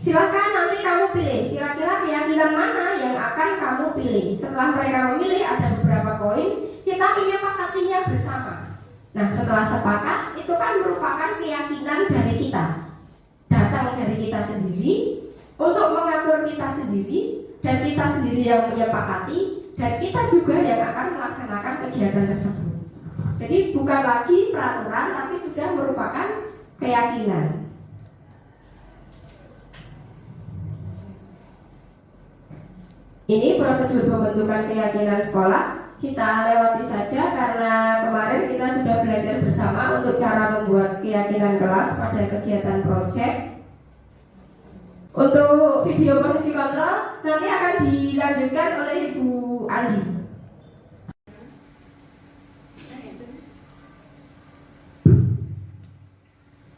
[SPEAKER 2] Silakan nanti kamu pilih. Kira-kira keyakinan mana yang akan kamu pilih? Setelah mereka memilih, ada beberapa poin. Kita menyepakatinya bersama. Nah, setelah sepakat, itu kan merupakan keyakinan dari kita, datang dari kita sendiri, untuk mengatur kita sendiri, dan kita sendiri yang menyepakati, dan kita juga yang akan melaksanakan kegiatan tersebut. Jadi bukan lagi peraturan, tapi sudah merupakan keyakinan. Ini prosedur pembentukan keyakinan sekolah. kita lewati saja karena kemarin kita sudah belajar bersama untuk cara membuat keyakinan kelas pada kegiatan proyek. Untuk video posisi kontrol nanti akan dilanjutkan oleh Ibu Andi.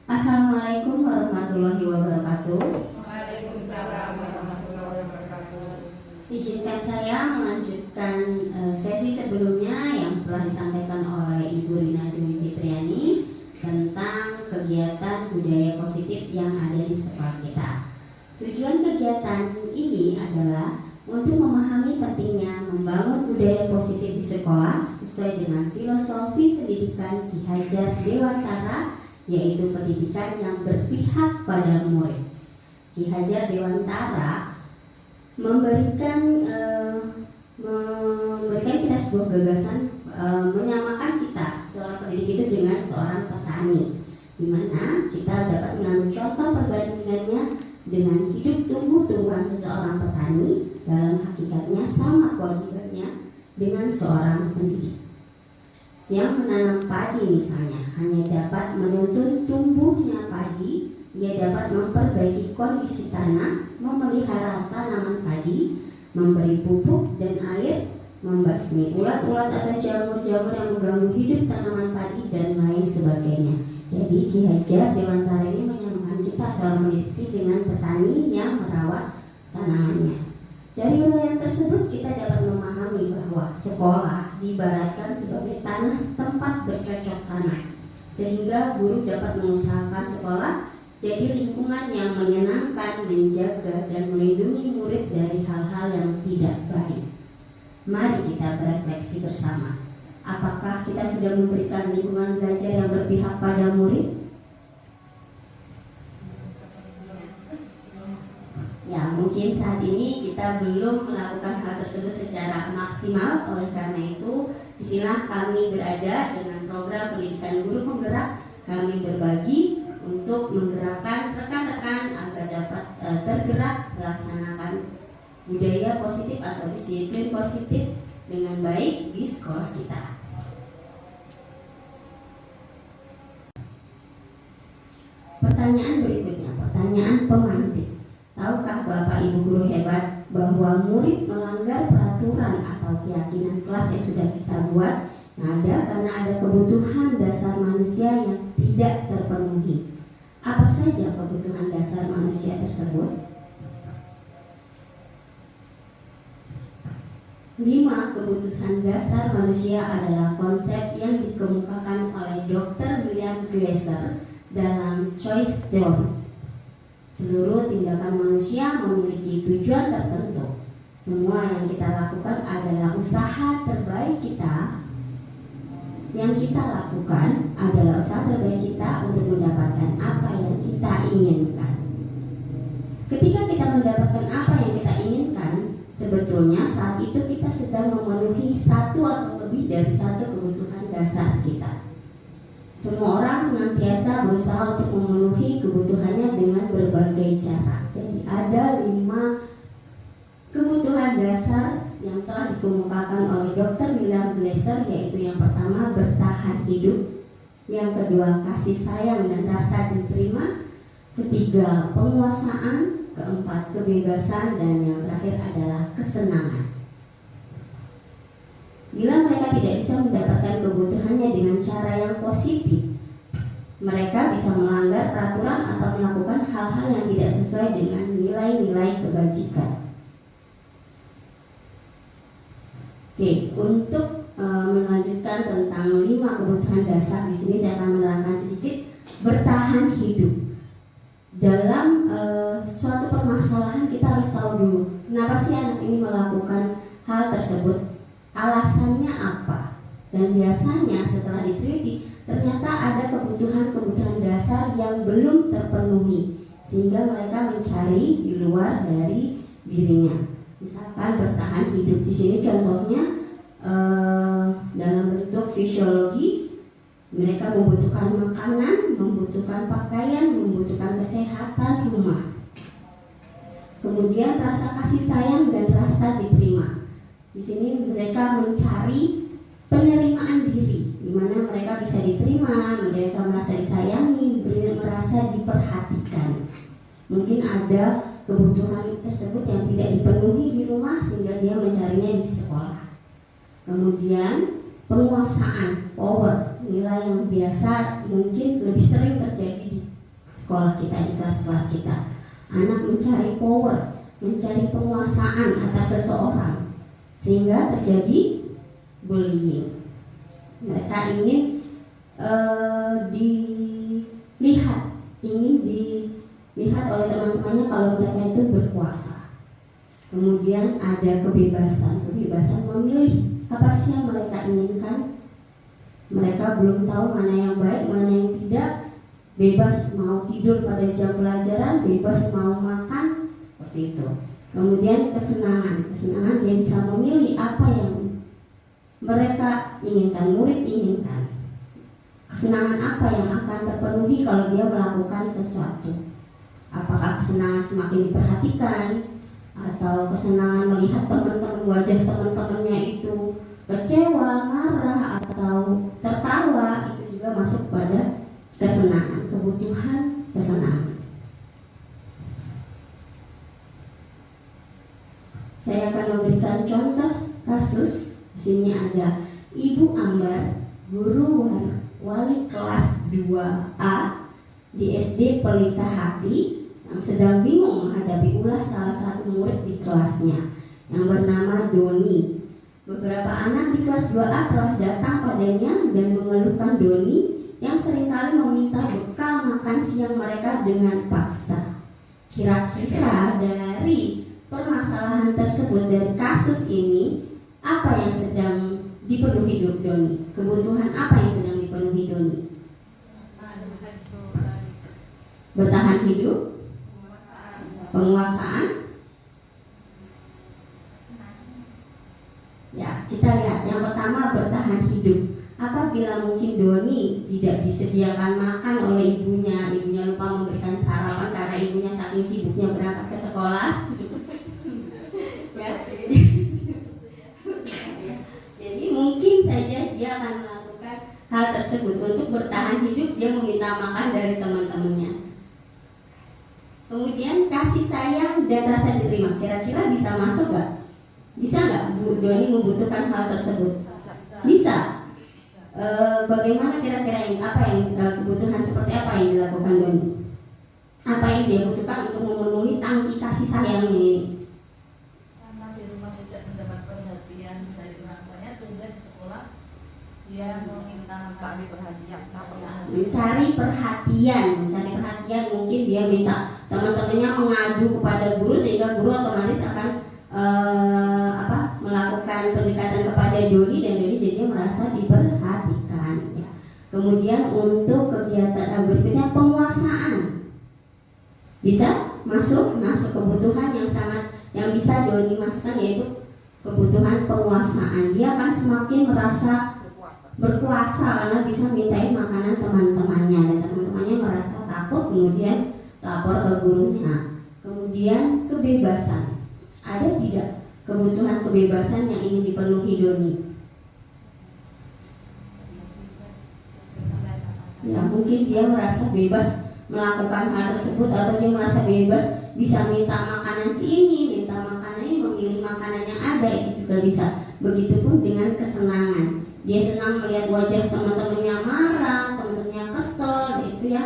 [SPEAKER 1] Assalamualaikum warahmatullahi wabarakatuh.
[SPEAKER 2] Waalaikumsalam warahmatullahi wabarakatuh.
[SPEAKER 1] Izinkan saya melanjutkan sesi sebelumnya yang telah disampaikan oleh Ibu Rina Dwi Fitriani tentang kegiatan budaya positif yang ada di sekolah kita. Tujuan kegiatan ini adalah untuk memahami pentingnya membangun budaya positif di sekolah sesuai dengan filosofi pendidikan Ki Hajar Dewantara, yaitu pendidikan yang berpihak pada murid. Ki Hajar Dewantara memberikan kita sebuah gagasan menyamakan kita seorang pendidik itu dengan seorang petani, di mana kita dapat mengambil contoh perbandingannya dengan hidup tumbuh-tumbuhan seseorang petani. Dalam hakikatnya sama kewajibannya dengan seorang pendidik yang menanam padi misalnya hanya dapat menuntun tumbuhnya padi. Ia dapat memperbaiki kondisi tanah, memelihara tanaman padi, memberi pupuk dan air, membasmi ulat-ulat atau jamur-jamur yang mengganggu hidup tanaman padi dan lain sebagainya. Jadi Ki Hajar Dewantara ini menyamakan kita seorang pendidik dengan petani yang merawat tanamannya. Dari uraian tersebut kita dapat memahami bahwa sekolah diibaratkan sebagai tanah tempat bercocok tanam, sehingga guru dapat mengusahakan sekolah jadi lingkungan yang menyenangkan, menjaga dan melindungi murid dari hal-hal yang tidak baik. Mari kita berefleksi bersama. Apakah kita sudah memberikan lingkungan belajar yang berpihak pada murid? Ya, mungkin saat ini kita belum melakukan hal tersebut secara maksimal. Oleh karena itu, disinilah kami berada dengan program pendidikan guru penggerak. Kami berbagi untuk menggerakkan rekan-rekan agar dapat tergerak melaksanakan budaya positif atau disiplin positif dengan baik di sekolah kita. Pertanyaan berikutnya, pertanyaan pemantik. Tahukah Bapak Ibu guru hebat bahwa murid melanggar peraturan atau keyakinan kelas yang sudah kita buat? Ada karena ada kebutuhan dasar manusia yang tidak terpenuhi. Apa saja kebutuhan dasar manusia tersebut? 5 kebutuhan dasar manusia adalah konsep yang dikemukakan oleh Dr. William Glasser dalam Choice Theory. Seluruh tindakan manusia memiliki tujuan tertentu. Semua yang kita lakukan adalah usaha terbaik kita. Yang kita lakukan adalah usaha terbaik kita untuk mendapatkan apa yang kita inginkan. Ketika kita mendapatkan apa yang kita inginkan, sebetulnya saat itu kita sedang memenuhi satu atau lebih dari satu kebutuhan dasar kita. Semua orang senantiasa berusaha untuk memenuhi kebutuhannya dengan berbagai cara. Jadi ada 5 kebutuhan dasar yang telah dikemukakan oleh Dr. William Glasser, yaitu yang pertama bertahan hidup, yang kedua kasih sayang dan rasa diterima, ketiga penguasaan, keempat kebebasan, dan yang terakhir adalah kesenangan. Bila mereka tidak bisa mendapatkan kebutuhannya dengan cara yang positif, mereka bisa melanggar peraturan atau melakukan hal-hal yang tidak sesuai dengan nilai-nilai kebajikan. Oke, untuk melanjutkan tentang 5 kebutuhan dasar, di sini saya akan menerangkan sedikit. Bertahan hidup. Dalam suatu permasalahan kita harus tahu dulu, kenapa sih anak ini melakukan hal tersebut, alasannya apa. Dan biasanya setelah diteliti, ternyata ada kebutuhan-kebutuhan dasar yang belum terpenuhi, sehingga mereka mencari di luar dari dirinya. Misalkan bertahan hidup, di sini contohnya dalam bentuk fisiologi, mereka membutuhkan makanan, membutuhkan pakaian, membutuhkan kesehatan rumah. Kemudian rasa kasih sayang dan rasa diterima. Di sini mereka mencari penerimaan diri, di mana mereka bisa diterima, mereka merasa disayangi, merasa diperhatikan. Mungkin ada kebutuhan tersebut yang tidak dipenuhi di rumah sehingga dia mencarinya di sekolah. Kemudian penguasaan, power, nilai yang biasa mungkin lebih sering terjadi di sekolah kita, di kelas-kelas kita. Anak mencari power, mencari penguasaan atas seseorang, sehingga terjadi bullying. Mereka ingin ingin dilihat oleh teman-temannya kalau mereka itu berkuasa. Kemudian ada kebebasan memilih apa sih yang mereka inginkan. Mereka belum tahu mana yang baik, mana yang tidak. Bebas mau tidur pada jam pelajaran, bebas mau makan, seperti itu. Kemudian kesenangan dia bisa memilih apa yang mereka inginkan, murid inginkan. Kesenangan apa yang akan terpenuhi kalau dia melakukan sesuatu. Apakah kesenangan semakin diperhatikan, atau kesenangan melihat wajah teman-temannya itu kecewa, marah, atau tertawa, itu juga masuk pada kesenangan, kebutuhan kesenangan. Saya akan memberikan contoh kasus. Di sini ada Ibu Ambar, guru wali kelas 2A di SD Pelita Hati, yang sedang bingung menghadapi ulah salah satu murid di kelasnya yang bernama Doni. Beberapa anak di kelas 2A telah datang padanya dan mengeluhkan Doni yang seringkali meminta bekal makan siang mereka dengan paksa. Kira-kira dari permasalahan tersebut, dari kasus ini, apa yang sedang dipenuhi Doni? Kebutuhan apa yang sedang dipenuhi Doni? Bertahan hidup, penguasaan. Ya, kita lihat yang pertama, bertahan hidup. Apabila mungkin Doni tidak disediakan makan oleh ibunya lupa memberikan sarapan karena ibunya saking sibuknya berangkat ke sekolah. Ya. Jadi mungkin saja dia akan melakukan hal tersebut untuk bertahan hidup. Dia meminta makan dari teman-temannya. Kemudian kasih sayang dan rasa diterima. Kira-kira bisa masuk gak? Bisa gak Doni membutuhkan hal tersebut? Bisa. Bagaimana kira-kira kebutuhan seperti apa yang dilakukan Doni? Apa yang dia butuhkan untuk memenuhi tangki kasih sayang ini?
[SPEAKER 3] Karena di rumah tidak mendapat perhatian dari orang tuanya, sehingga di sekolah dia meminta
[SPEAKER 1] mencari perhatian. Mungkin dia minta teman-temannya mengadu kepada guru, sehingga guru otomatis akan melakukan pendekatan kepada Doni, dan Doni jadi merasa diperhatikan. Ya. Kemudian untuk kegiatan berikutnya, penguasaan. Bisa masuk kebutuhan yang bisa Doni masukkan, yaitu kebutuhan penguasaan. Dia akan semakin merasa berkuasa karena bisa mintain makanan teman-temannya, dan teman-temannya merasa takut, kemudian lapor ke gurunya. Kemudian kebebasan. Ada tidak kebutuhan kebebasan yang ingin dipenuhi Doni? Ya, mungkin dia merasa bebas melakukan hal tersebut, atau dia merasa bebas bisa minta makanan minta makanan ini, memilih makanan yang ada, itu juga bisa. Begitupun dengan kesenangan. Dia senang melihat wajah teman-temannya marah, teman-temannya kesel, itu ya.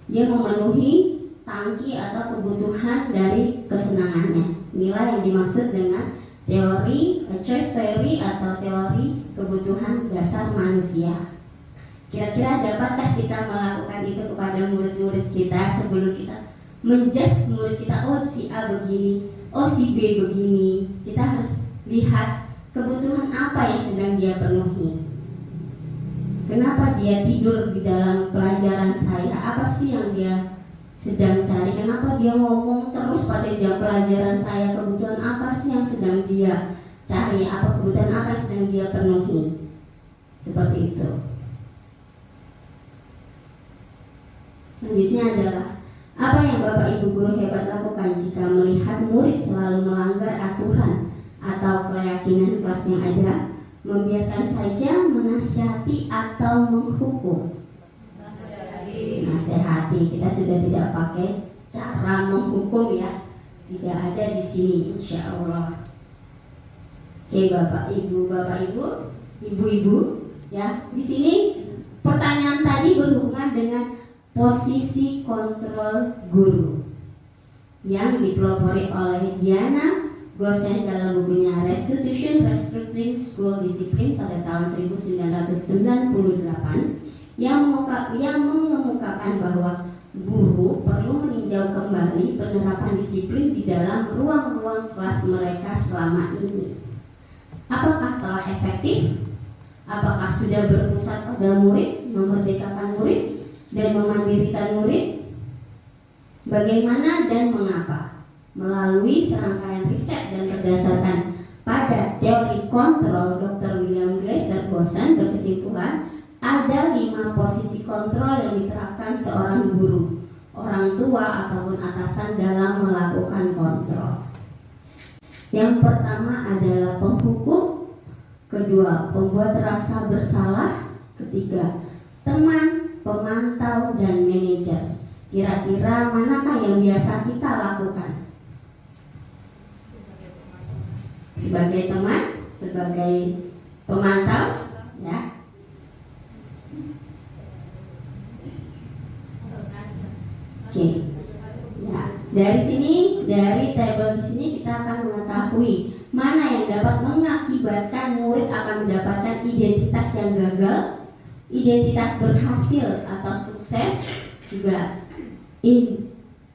[SPEAKER 1] Dia memenuhi tangki atau kebutuhan dari kesenangannya. Inilah yang dimaksud dengan teori choice theory atau teori kebutuhan dasar manusia. Kira-kira dapatkah kita melakukan itu kepada murid-murid kita sebelum kita menjudge murid kita, oh si A begini, oh si B begini. Kita harus lihat kebutuhan apa yang sedang dia penuhi. Kenapa dia tidur di dalam pelajaran saya? Apa sih yang dia sedang cari? Kenapa dia ngomong terus pada jam pelajaran saya? Kebutuhan apa sih yang sedang dia cari? Apa kebutuhan apa yang sedang dia penuhi? Seperti itu. Selanjutnya adalah, apa yang Bapak Ibu guru hebat lakukan jika melihat murid selalu melanggar aturan atau keyakinan kelas yang ada, membiarkan saja, menasihati atau menghukum. Nasihati. Kita sudah tidak pakai cara menghukum ya, tidak ada di sini insya Allah. Oke bapak ibu, ibu-ibu ya, di sini pertanyaan tadi berhubungan dengan posisi kontrol guru yang dipelopori oleh Diana Gosen dalam bukunya Restructuring School Discipline pada tahun 1998 yang mengemukakan bahwa guru perlu meninjau kembali penerapan disiplin di dalam ruang-ruang kelas mereka selama ini. Apakah telah efektif? Apakah sudah berpusat pada murid, memerdekakan murid, dan memandirikan murid? Bagaimana dan mengapa? Melalui serangkaian riset dan berdasarkan pada teori kontrol, Dr. William Glasser Gosen berkesimpulan ada 5 posisi kontrol yang diterapkan seorang guru, orang tua ataupun atasan dalam melakukan kontrol. Yang pertama adalah penghukum, kedua pembuat rasa bersalah, ketiga teman, pemantau, dan manajer. Kira-kira manakah yang biasa kita lakukan? Sebagai teman, sebagai pemantau, ya. Oke. Ya, dari sini, dari tabel di sini kita akan mengetahui mana yang dapat mengakibatkan murid akan mendapatkan identitas yang gagal, identitas berhasil atau sukses, juga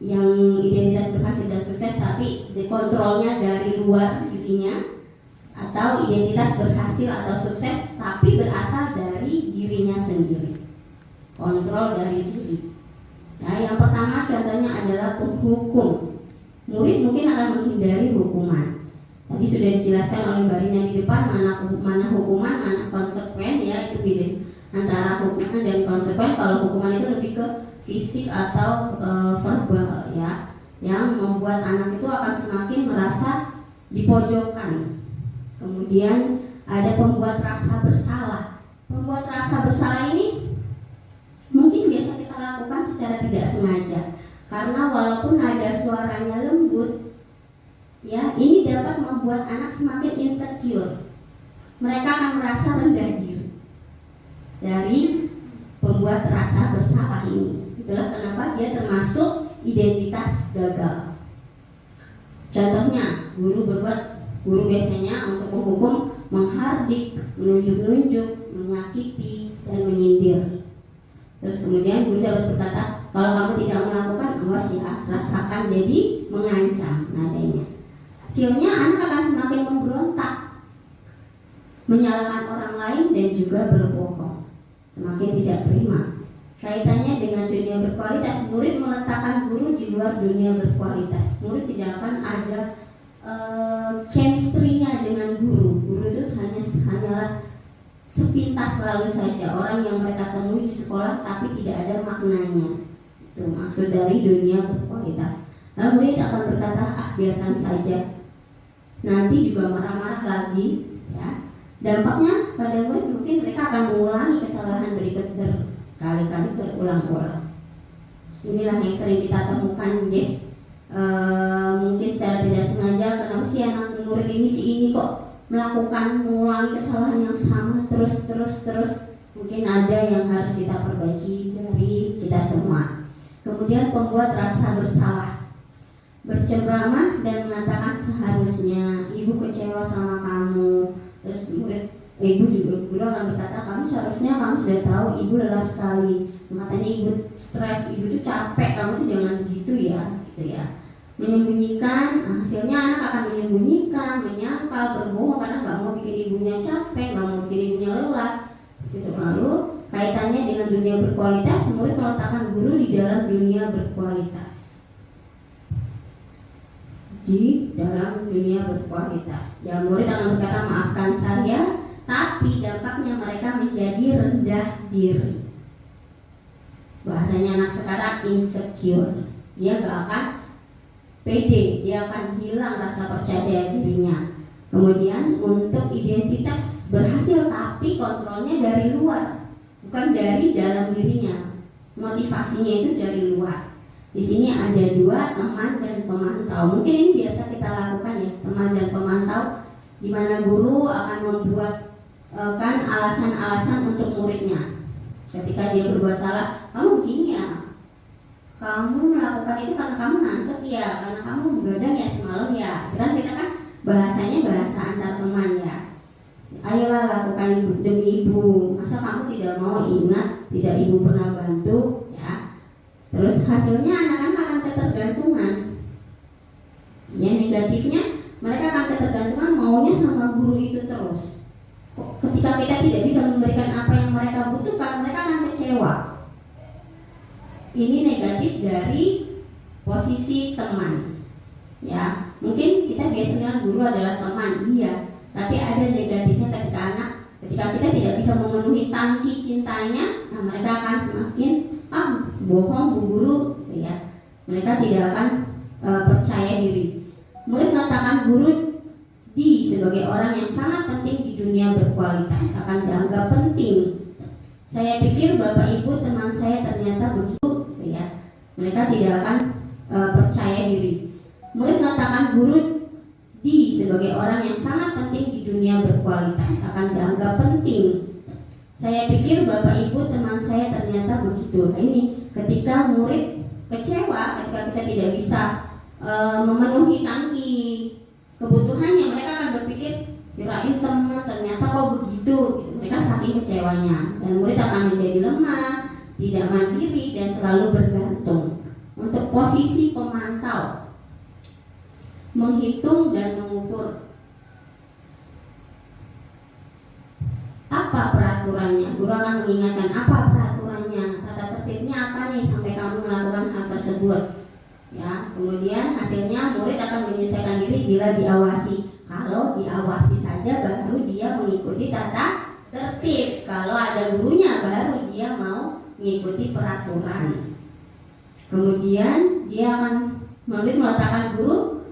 [SPEAKER 1] yang identitas berhasil dan sukses tapi dikontrolnya dari luar dirinya, atau identitas berhasil atau sukses tapi berasal dari dirinya sendiri, kontrol dari diri. Nah, yang pertama contohnya adalah penghukum. Murid mungkin akan menghindari hukuman. Tadi sudah dijelaskan oleh Mbak Rina di depan mana hukuman, mana konsekuen, ya, itu beda antara hukuman dan konsekuen. Kalau hukuman itu lebih ke fisik atau verbal, ya, yang membuat anak itu akan semakin merasa dipojokkan. Kemudian ada pembuat rasa bersalah. Pembuat rasa bersalah ini mungkin biasa kita lakukan secara tidak sengaja, karena walaupun nada suaranya lembut, ya, ini dapat membuat anak semakin insecure. Mereka akan merasa rendah diri dari pembuat rasa bersalah ini. Itulah kenapa dia termasuk identitas gagal. Contohnya, guru biasanya untuk menghukum menghardik, menunjuk-nunjuk, menyakiti, dan menyindir. Terus kemudian guru dapat berkata, kalau kamu tidak melakukan, awas ya, rasakan, jadi mengancam nadanya. Hasilnya anak akan semakin memberontak, menyalahkan orang lain, dan juga berbohong, semakin tidak terima. Kaitannya dengan dunia berkualitas, murid meletakkan guru di luar dunia berkualitas. Murid tidak akan ada chemistry-nya dengan guru. Guru itu hanyalah sepintas lalu saja, orang yang mereka temui di sekolah tapi tidak ada maknanya. Itu maksud dari dunia berkualitas. Lalu murid akan berkata, biarkan saja, nanti juga marah-marah lagi, ya. Dampaknya pada murid mungkin mereka akan mengulangi kesalahan berikut berkali-kali berulang-ulang. Inilah yang sering kita temukan, ya. Mungkin secara tidak sengaja, kenapa sih anak murid ini kok melakukan mengulangi kesalahan yang sama terus. Mungkin ada yang harus kita perbaiki dari kita semua. Kemudian pembuat rasa bersalah, berceramah dan mengatakan seharusnya ibu kecewa sama kamu. Terus ibu juga guru akan berkata, kamu sudah tahu ibu lelah sekali, makanya ibu stres, ibu tuh capek, kamu tuh jangan begitu ya, gitu ya. Menyembunyikan, hasilnya anak akan menyembunyikan, menyangkal, berbohong karena nggak mau bikin ibunya capek, nggak mau bikin ibunya lelah. Gitu. Lalu kaitannya dengan dunia berkualitas, murid meletakkan guru di dalam dunia berkualitas. Di dalam dunia berkualitas, ya, murid akan berkata maafkan saya, tapi dampaknya mereka menjadi rendah diri. Bahasanya anak sekarang insecure, dia nggak akan pede, dia akan hilang rasa percaya dirinya. Kemudian untuk identitas berhasil tapi kontrolnya dari luar, bukan dari dalam dirinya. Motivasinya itu dari luar. Di sini ada dua, teman dan pemantau. Mungkin ini biasa kita lakukan ya, teman dan pemantau, di mana guru akan membuat kan alasan-alasan untuk muridnya. Ketika dia berbuat salah, kamu begini ya, kamu melakukan itu karena kamu ngantuk ya, karena kamu begadang ya semalam ya. Kan kita kan bahasanya bahasa antar teman ya. Ayolah lakukan ibu demi ibu. Masa kamu tidak mau ingat, tidak ibu pernah bantu ya. Terus hasilnya anak-anak akan ketergantungan. Ya, negatifnya mereka akan ketergantungan maunya sama guru itu terus. Ketika kita tidak bisa memberikan apa yang mereka butuhkan, mereka akan kecewa. Ini negatif dari posisi teman. Ya, mungkin kita biasanya guru adalah teman, iya. Tapi ada negatifnya ketika kita tidak bisa memenuhi tangki cintanya, nah mereka akan semakin bohong bu guru, gitu ya. Mereka tidak akan percaya diri. Murid mengatakan guru sebagai orang yang sangat penting di dunia berkualitas, akan dianggap penting. Saya pikir bapak ibu teman saya ternyata begitu, gitu ya. Mereka tidak akan percaya diri. Murid mengatakan guru sebagai orang yang sangat penting di dunia berkualitas, akan dianggap penting. Saya pikir bapak ibu teman saya ternyata begitu. Nah, ini ketika murid kecewa, ketika kita tidak bisa memenuhi tangki kebutuhannya, mereka akan berpikir kirain teman ternyata kok begitu. Mereka saking kecewanya, dan murid akan menjadi lemah, tidak mandiri, dan selalu bergantung. Untuk posisi pemantau, menghitung dan mengukur apa peraturannya. Guru akan mengingatkan apa peraturannya, tata tertibnya apa nih sampai kamu melakukan hal tersebut. Ya, kemudian hasilnya murid akan menyesuaikan diri bila diawasi. Kalau diawasi saja baru dia mengikuti tata tertib. Kalau ada gurunya baru dia mau mengikuti peraturan. Kemudian dia akan meletakkan guru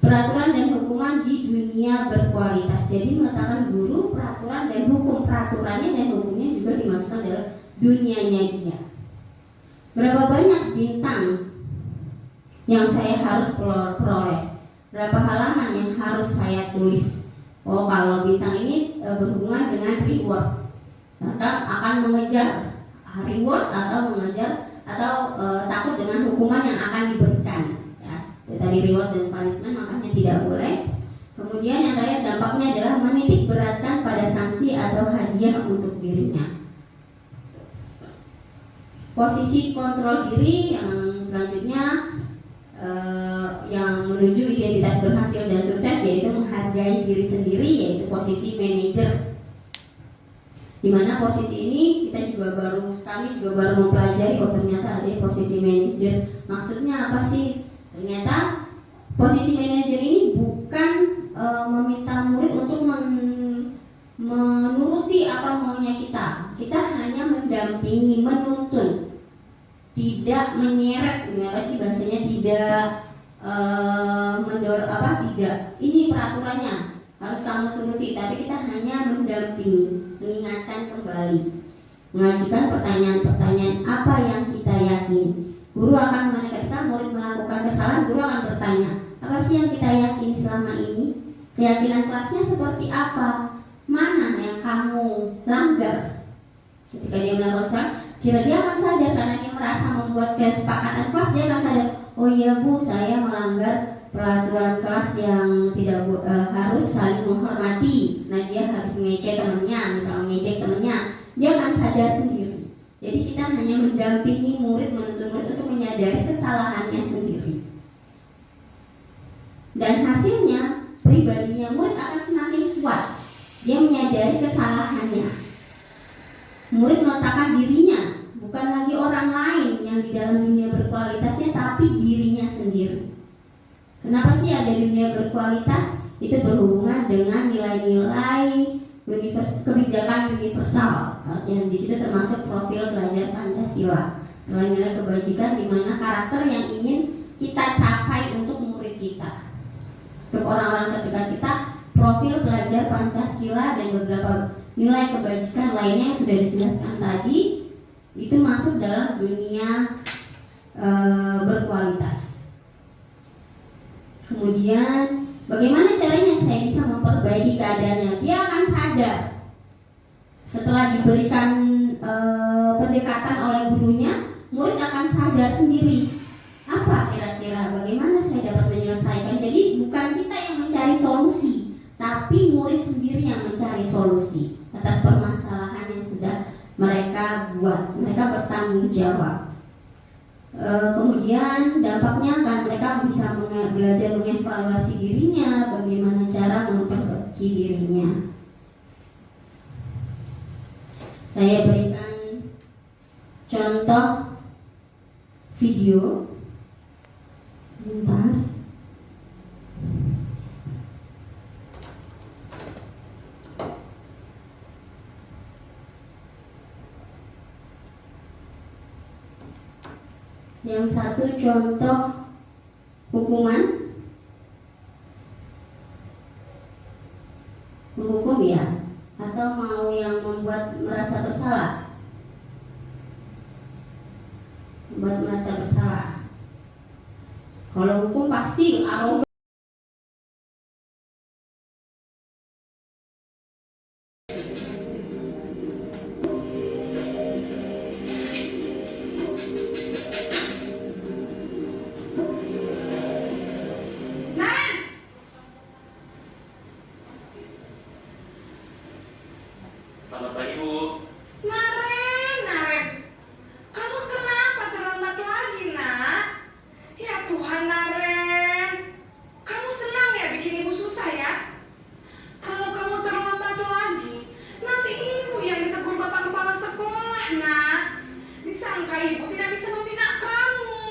[SPEAKER 1] peraturan dan hukuman di dunia berkualitas. Jadi meletakkan guru peraturan dan hukum, peraturannya dan hukumnya juga dimasukkan dalam dunianya dia. Berapa banyak bintang yang saya harus peroleh? Berapa halaman yang harus saya tulis? Oh, kalau bintang ini berhubungan dengan reward, maka akan mengejar reward atau mengejar atau takut dengan hukuman yang akan diberikan. Ya, tadi reward dan punishment makanya tidak boleh. Kemudian yang terakhir dampaknya adalah menitik beratkan pada sanksi atau hadiah untuk dirinya. Posisi kontrol diri yang selanjutnya yang menuju identitas berhasil dan sukses, yaitu menghargai diri sendiri, yaitu posisi manajer. Di mana posisi ini kami juga baru mempelajari, oh ternyata ada posisi manajer. Maksudnya apa sih? Ternyata posisi manajer ini bukan meminta murid untuk menuruti apa maunya kita. Kita hanya mendampingi, menuntun, tidak menyeret. Apa sih bahasanya? Tidak tidak ini peraturannya harus kamu turuti, tapi kita hanya mendampingi, mengingatkan kembali, mengajukan pertanyaan-pertanyaan apa yang kita yakini. Guru akan ketika murid melakukan kesalahan, guru akan bertanya, apa sih yang kita yakini selama ini? Keyakinan kelasnya seperti apa? Mana yang kamu langgar? Ketika dia melakukan kesalahan, kira dia akan sadar, karena dia merasa membuat kesepakatan kelas, dia akan sadar, oh iya bu, saya melanggar peraturan kelas yang tidak harus saling menghormati. Nah, dia harus mengejek temannya, misalnya mengejek temannya, dia akan sadar sendiri. Jadi kita hanya mendampingi murid, menuntun murid untuk menyadari kesalahannya sendiri. Dan hasilnya pribadinya murid akan semakin kuat. Dia menyadari kesalahannya. Murid meletakkan dirinya, bukan lagi orang lain yang di dalam dunia berkualitasnya, tapi dirinya sendiri. Kenapa sih ada dunia berkualitas? Itu berhubungan dengan nilai-nilai kebijakan universal, yang di situ termasuk profil pelajar Pancasila. Nilai-nilai kebajikan di mana karakter yang ingin kita capai untuk murid kita. untuk orang-orang terdekat kita, profil pelajar Pancasila dan beberapa nilai kebajikan lainnya yang sudah dijelaskan tadi itu masuk dalam dunia berkualitas. Kemudian bagaimana caranya saya bisa memperbaiki keadaannya? Dia akan sadar setelah diberikan pendekatan oleh gurunya, murid akan sadar sendiri apa kira-kira bagaimana saya dapat menyelesaikan. Jadi bukan kita yang mencari solusi, tapi murid sendiri yang mencari solusi atas permasalahan yang sedang mereka buat. Mereka bertanggung jawab. Kemudian dampaknya akan mereka bisa belajar mengevaluasi dirinya, bagaimana cara memperbaiki dirinya. Saya berikan contoh video. Sebentar. Yang satu contoh hukuman, menghukum ya, atau mau yang membuat merasa bersalah, membuat merasa bersalah. Kalau hukum pasti arogan.
[SPEAKER 4] Selamat pagi, Bu.
[SPEAKER 5] Naren, kamu kenapa terlambat lagi, nak? Ya Tuhan, Naren, kamu senang ya bikin ibu susah ya? Kalau kamu terlambat lagi, nanti ibu yang ditegur bapak kepala sekolah, nak. Disangka ibu tidak bisa membina kamu.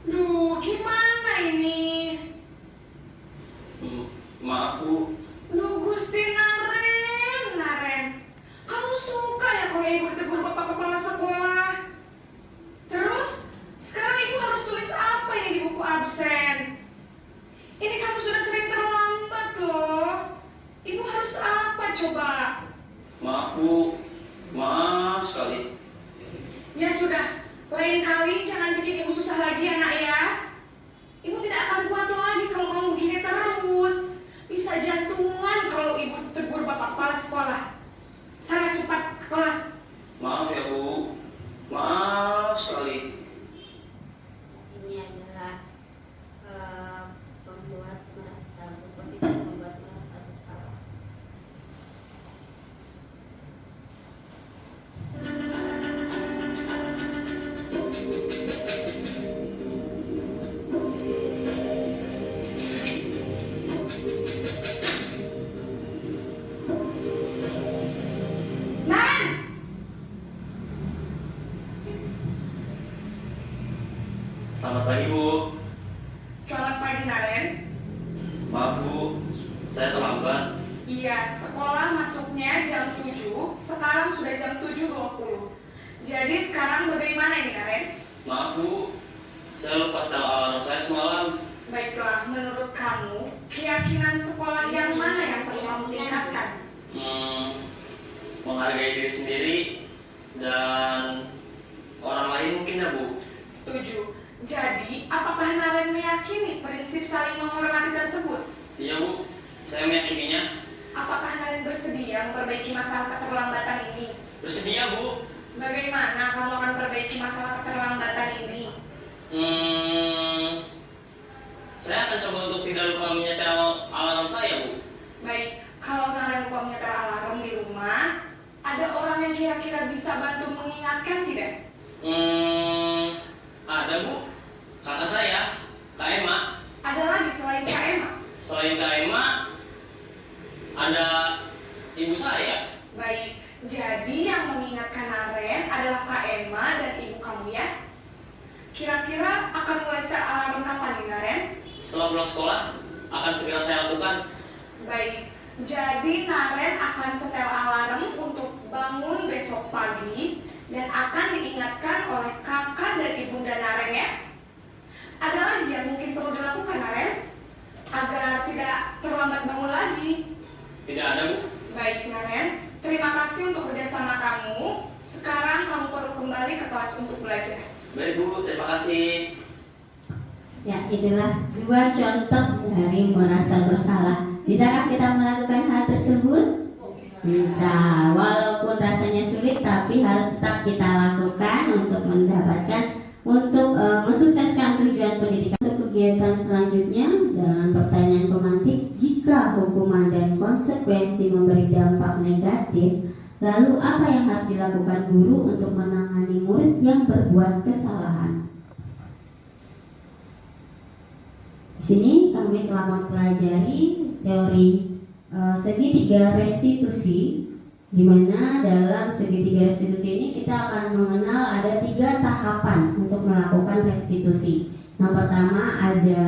[SPEAKER 5] Duh, gimana ini?
[SPEAKER 4] Maaf, Bu.
[SPEAKER 5] Duh, Gusti Naren, kamu suka ya kalau ibu ditegur bapak kepala sekolah? Terus, sekarang ibu harus tulis apa ini di buku absen? Ini kamu sudah sering terlambat loh. Ibu harus apa coba?
[SPEAKER 4] Maaf, Bu. Maaf sekali.
[SPEAKER 5] Ya sudah, lain kali jangan bikin ibu susah lagi ya nak ya. Ibu tidak akan kuat lagi kalau kamu begini terus. Bisa jantungan kalau ibu tegur bapak kepala sekolah. Sana cepat ke kelas.
[SPEAKER 4] Maaf ya, Bu. Maaf sekali.
[SPEAKER 1] Ini adalah membuat merasa posisi membuat merasa bersalah.
[SPEAKER 5] Naren!
[SPEAKER 4] Selamat pagi, Bu.
[SPEAKER 5] Selamat pagi Naren.
[SPEAKER 4] Maaf, Bu. Saya terlambat.
[SPEAKER 5] Iya, sekolah masuknya jam 7, sekarang sudah jam 7.20. Jadi sekarang bagaimana ini Naren?
[SPEAKER 4] Maaf, Bu. Saya lupa setel alarm saya semalam.
[SPEAKER 5] Baiklah, menurut kamu, keyakinan sekolah yang mana yang perlu kamu tingkatkan?
[SPEAKER 4] Menghargai diri sendiri dan orang lain mungkin ya, Bu.
[SPEAKER 5] Setuju. Jadi, apakah Naren meyakini prinsip saling menghormati tersebut?
[SPEAKER 4] Iya, Bu. Saya meyakininya.
[SPEAKER 5] Apakah Naren bersedia memperbaiki masalah keterlambatan ini?
[SPEAKER 4] Bersedia, Bu.
[SPEAKER 5] Bagaimana kamu akan perbaiki masalah keterlambatan ini?
[SPEAKER 4] Saya akan coba untuk tidak lupa menyetel alarm saya, Bu.
[SPEAKER 5] Baik, kalau Naren lupa menyetel alarm di rumah, ada orang yang kira-kira bisa bantu mengingatkan tidak?
[SPEAKER 4] Ada, Bu. Kakak saya, Kak Emma.
[SPEAKER 5] Ada lagi selain Kak Emma?
[SPEAKER 4] Selain Kak Emma, ada ibu saya.
[SPEAKER 5] Baik, jadi yang mengingatkan Naren adalah Kak Emma dan ibu kamu ya? Kira-kira akan mulai setel alarm kapan nih Naren?
[SPEAKER 4] Setelah pulang sekolah, akan segera saya lakukan.
[SPEAKER 5] Baik, jadi Naren akan setel alarm untuk bangun besok pagi dan akan diingatkan oleh kakak dan ibunda Naren ya. Ada lagi yang mungkin perlu dilakukan Naren? agar tidak terlambat bangun lagi.
[SPEAKER 4] Tidak ada, Bu.
[SPEAKER 5] Baik, Naren. Terima kasih untuk kerjasama kamu. Sekarang kamu perlu kembali ke kelas untuk belajar.
[SPEAKER 4] Baik, Bu. Terima kasih.
[SPEAKER 1] Ya, itulah 2 contoh dari merasa bersalah. Bisakah kita melakukan hal tersebut? Bisa, walaupun rasanya sulit tapi harus tetap kita lakukan untuk mensukseskan tujuan pendidikan. Untuk kegiatan selanjutnya dengan pertanyaan pemantik, jika hukuman dan konsekuensi memberi dampak negatif, lalu apa yang harus dilakukan guru untuk menangani murid yang berbuat kesalahan? Di sini kami telah mempelajari teori segitiga restitusi, di mana dalam segitiga restitusi ini kita akan mengenal ada 3 tahapan untuk melakukan restitusi. Yang pertama ada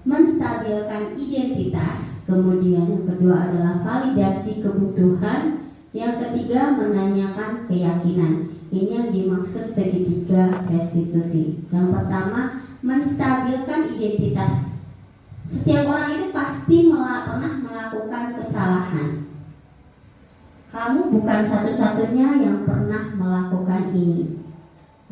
[SPEAKER 1] menstabilkan identitas, kemudian yang kedua adalah validasi kebutuhan, yang ketiga menanyakan keyakinan. Ini yang dimaksud segitiga restitusi. Yang pertama, menstabilkan identitas. Setiap orang itu pasti pernah melakukan kesalahan. Kamu bukan satu-satunya yang pernah melakukan ini.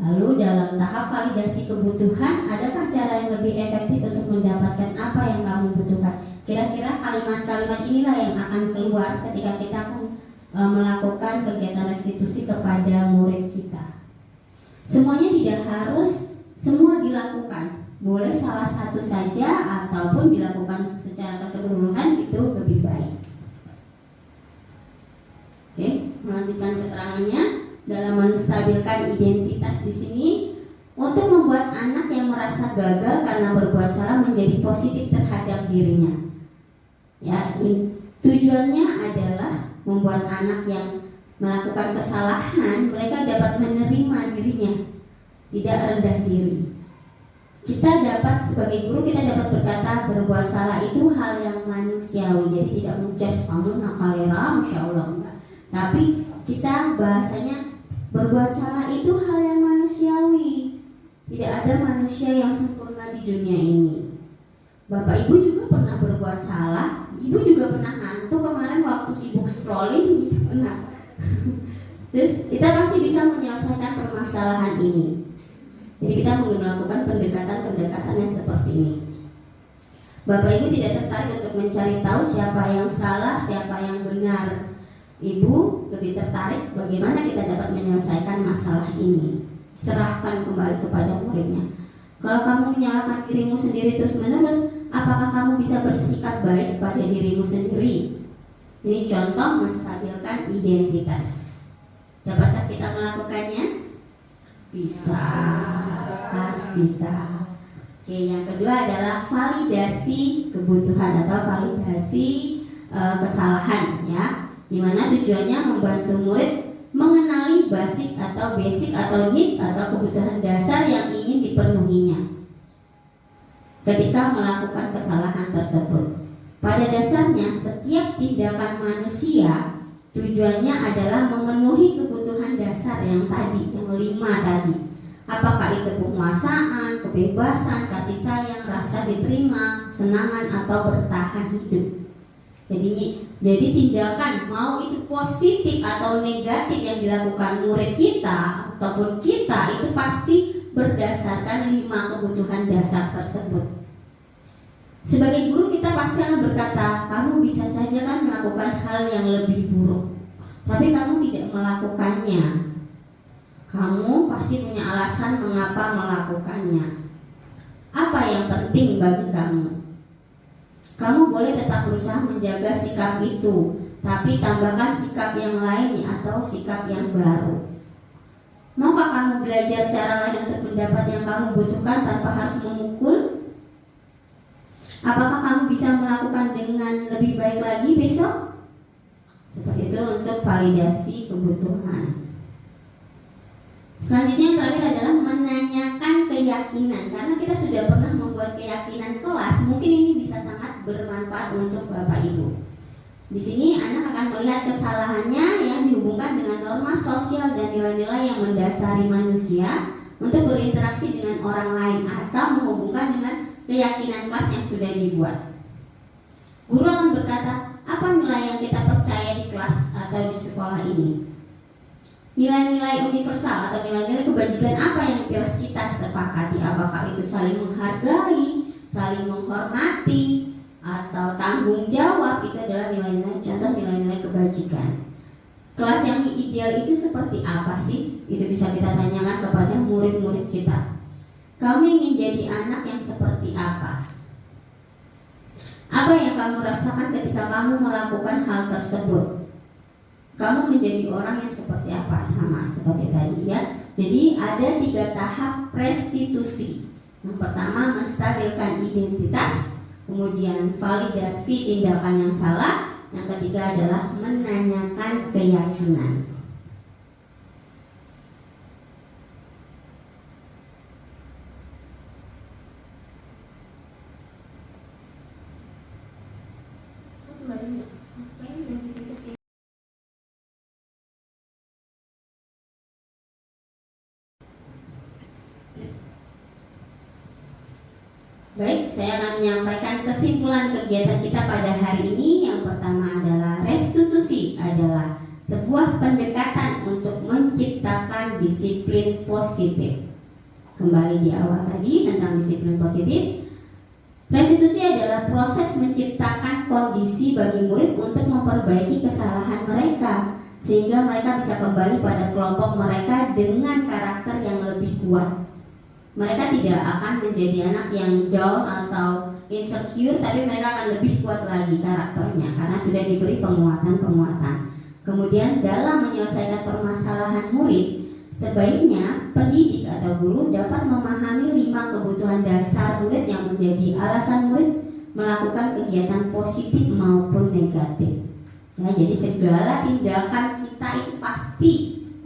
[SPEAKER 1] Lalu dalam tahap validasi kebutuhan, adakah cara yang lebih efektif untuk mendapatkan apa yang kamu butuhkan? Kira-kira kalimat-kalimat inilah yang akan keluar ketika kita melakukan kegiatan restitusi kepada murid kita. Semuanya tidak harus semua dilakukan. Boleh salah satu saja ataupun dilakukan secara keseluruhan, itu lebih baik. Oke, melanjutkan keterangannya. Dalam menstabilkan identitas di sini, untuk membuat anak yang merasa gagal karena berbuat salah menjadi positif terhadap dirinya. Ya, tujuannya adalah membuat anak yang melakukan kesalahan, mereka dapat menerima dirinya, tidak rendah diri. Kita dapat sebagai guru, kita dapat berkata berbuat salah itu hal yang manusiawi. Jadi tidak menjudge kamu nakalera, masya Allah, enggak. Tapi kita bahasanya berbuat salah itu hal yang manusiawi. Tidak ada manusia yang sempurna di dunia ini. Bapak ibu juga pernah berbuat salah. Ibu juga pernah ngantuk kemarin waktu sibuk scrolling gitu, pernah. Terus kita pasti bisa menyelesaikan permasalahan ini. Jadi kita melakukan pendekatan-pendekatan yang seperti ini. Bapak ibu tidak tertarik untuk mencari tahu siapa yang salah, siapa yang benar. Ibu lebih tertarik bagaimana kita dapat menyelesaikan masalah ini. Serahkan kembali kepada muridnya. Kalau kamu menyalahkan dirimu sendiri terus-menerus, apakah kamu bisa bersikap baik pada dirimu sendiri? Ini contoh menstabilkan identitas. Dapatkah kita melakukannya? Bisa. Harus bisa. Oke, yang kedua adalah validasi kebutuhan atau validasi kesalahan, ya. Di mana tujuannya membantu murid mengenali basic atau need atau kebutuhan dasar yang ingin dipenuhinya ketika melakukan kesalahan tersebut. Pada dasarnya setiap tindakan manusia tujuannya adalah memenuhi kebutuhan dasar yang tadi, yang 5 tadi. Apakah itu penguasaan, kebebasan, kasih sayang, rasa diterima, kesenangan atau bertahan hidup. Jadi tindakan mau itu positif atau negatif yang dilakukan murid kita ataupun kita itu pasti berdasarkan 5 kebutuhan dasar tersebut. Sebagai guru kita pasti akan berkata, kamu bisa saja kan melakukan hal yang lebih buruk, tapi kamu tidak melakukannya. Kamu pasti punya alasan mengapa melakukannya. Apa yang penting bagi kamu? Kamu boleh tetap berusaha menjaga sikap itu, tapi tambahkan sikap yang lain atau sikap yang baru. Maukah kamu belajar cara lain untuk mendapat yang kamu butuhkan tanpa harus memukul? Apakah kamu bisa melakukan dengan lebih baik lagi besok? Seperti itu untuk validasi kebutuhan. Selanjutnya yang terakhir adalah menanyakan keyakinan. Karena kita sudah pernah membuat keyakinan kelas, mungkin ini bisa sangat bermanfaat untuk Bapak Ibu. Di sini anak akan melihat kesalahannya yang dihubungkan dengan norma sosial dan nilai-nilai yang mendasari manusia untuk berinteraksi dengan orang lain atau menghubungkan dengan keyakinan kelas yang sudah dibuat. Guru akan berkata, apa nilai yang kita percaya di kelas atau di sekolah ini? Nilai-nilai universal atau nilai-nilai kebajikan apa yang telah kita sepakati? Apakah itu saling menghargai, saling menghormati, atau tanggung jawab? Itu adalah nilai-nilai, contoh nilai-nilai kebajikan. Kelas yang ideal itu seperti apa sih? Itu bisa kita tanyakan kepada murid-murid kita. Kamu ingin jadi anak yang seperti apa? Apa yang kamu rasakan ketika kamu melakukan hal tersebut? Kamu menjadi orang yang seperti apa? Sama seperti tadi ya. Jadi ada 3 tahap restitusi. Yang pertama menstabilkan identitas, kemudian validasi tindakan yang salah, yang ketiga adalah menanyakan keyakinan. Baik, saya akan menyampaikan kesimpulan kegiatan kita pada hari ini. Yang pertama adalah restitusi adalah sebuah pendekatan untuk menciptakan disiplin positif. Kembali di awal tadi tentang disiplin positif. Restitusi adalah proses menciptakan kondisi bagi murid untuk memperbaiki kesalahan mereka, sehingga mereka bisa kembali pada kelompok mereka dengan karakter yang lebih kuat. Mereka tidak akan menjadi anak yang down atau insecure, tapi mereka akan lebih kuat lagi karakternya karena sudah diberi penguatan-penguatan. Kemudian dalam menyelesaikan permasalahan murid, sebaiknya pendidik atau guru dapat memahami 5 kebutuhan dasar murid yang menjadi alasan murid melakukan kegiatan positif maupun negatif. Ya, jadi segala tindakan kita itu pasti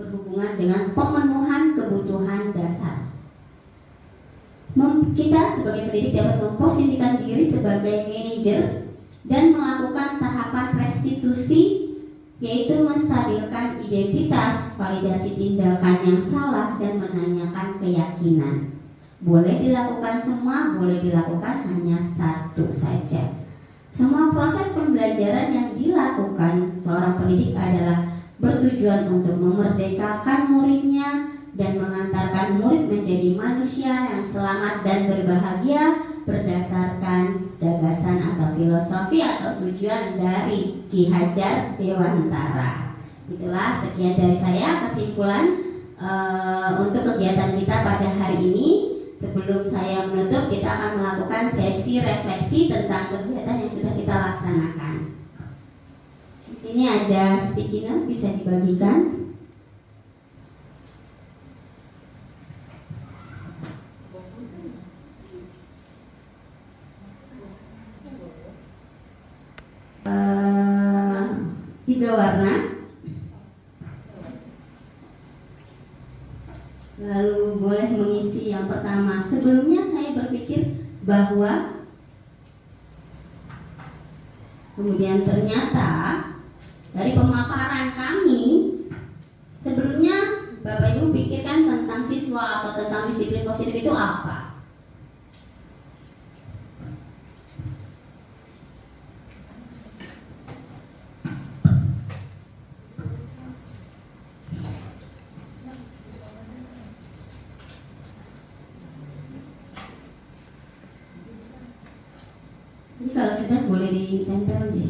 [SPEAKER 1] berhubungan dengan pemenuhan kebutuhan dasar. Kita sebagai pendidik dapat memposisikan diri sebagai manajer dan melakukan tahapan restitusi, yaitu menstabilkan identitas, validasi tindakan yang salah, dan menanyakan keyakinan. Boleh dilakukan semua, boleh dilakukan hanya satu saja. Semua proses pembelajaran yang dilakukan seorang pendidik adalah bertujuan untuk memerdekakan muridnya dan mengantarkan murid menjadi manusia yang selamat dan berbahagia berdasarkan gagasan atau filosofi atau tujuan dari Ki Hajar Dewantara. Itulah sekian dari saya kesimpulan untuk kegiatan kita pada hari ini. Sebelum saya menutup, kita akan melakukan sesi refleksi tentang kegiatan yang sudah kita laksanakan. Di sini ada sticky note, bisa dibagikan. Tiga warna. Lalu boleh mengisi yang pertama. Sebelumnya saya berpikir bahwa, kemudian ternyata dari pemaparan kami sebelumnya Bapak Ibu pikirkan tentang siswa atau tentang disiplin positif itu apa? Ini kalau sudah boleh ditempel aja.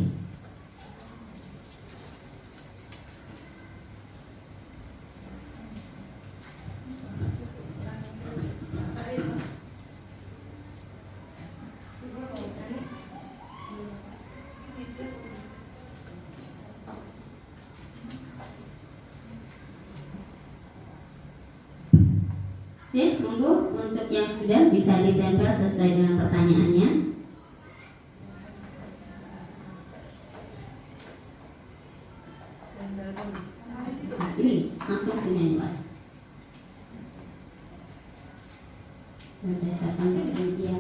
[SPEAKER 1] Oke, tunggu untuk yang sudah bisa ditempel sesuai dengan pertanyaannya. Sini, langsung sini aja Mas. Berdasarkan kriteria.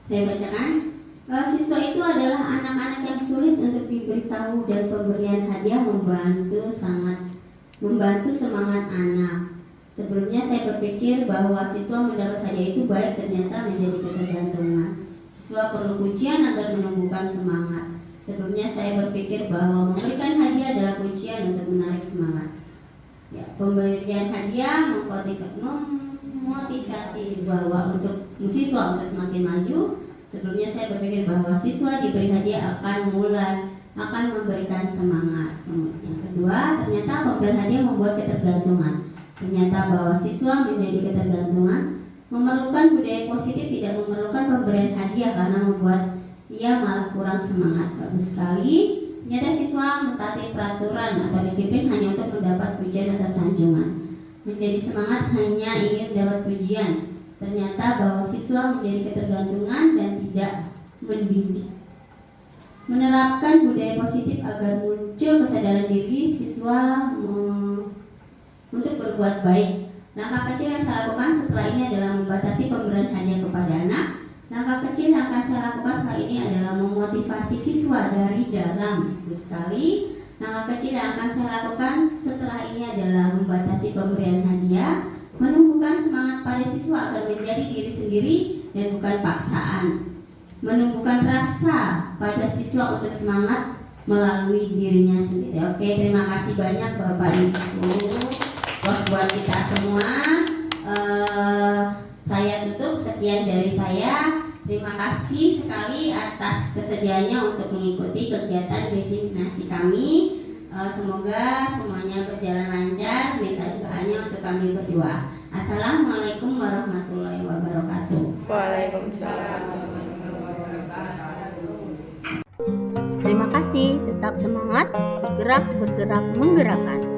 [SPEAKER 1] Saya bacakan. Siswa itu adalah anak-anak yang sulit untuk diberitahu dan pemberian hadiah membantu semangat anak. Sebelumnya saya berpikir bahwa siswa mendapat hadiah itu baik, ternyata menjadi ketergantungan. Siswa perlu pujian agar menumbuhkan semangat. Sebelumnya saya berpikir bahwa memberikan hadiah adalah pujian untuk menarik semangat. Ya, pemberian hadiah memotivasi bahwa untuk siswa untuk semakin maju. Sebelumnya saya berpikir bahwa siswa diberi hadiah akan memberikan semangat. Yang kedua, ternyata pemberian hadiah membuat ketergantungan. Ternyata bahwa siswa menjadi ketergantungan. Memerlukan budaya positif tidak memerlukan pemberian hadiah karena membuat ia malah kurang semangat. Bagus sekali. Ternyata siswa mentaati peraturan atau disiplin hanya untuk mendapat pujian atau sanjungan. Menjadi semangat hanya ingin mendapat pujian. Ternyata bahwa siswa menjadi ketergantungan dan tidak mendidik. Menerapkan budaya positif agar muncul kesadaran diri siswa untuk berbuat baik. Langkah kecil yang saya lakukan setelah ini adalah membatasi pemberian hadiah kepada anak. Langkah kecil yang akan saya lakukan setelah ini adalah memotivasi siswa dari dalam. Bagus sekali. Langkah kecil yang akan saya lakukan setelah ini adalah membatasi pemberian hadiah, menumbuhkan semangat pada siswa agar menjadi diri sendiri dan bukan paksaan. Menumbuhkan rasa pada siswa untuk semangat melalui dirinya sendiri. Oke, terima kasih banyak Bapak Ibu. Bos buat kita semua. Saya tutup, sekian dari saya. Terima kasih sekali atas kesediaannya untuk mengikuti kegiatan diseminasi kami. Semoga semuanya berjalan lancar. Minta doanya untuk kami berdua. Assalamualaikum warahmatullahi wabarakatuh.
[SPEAKER 2] Waalaikumsalam.
[SPEAKER 1] Terima kasih. Tetap semangat, bergerak, menggerakkan.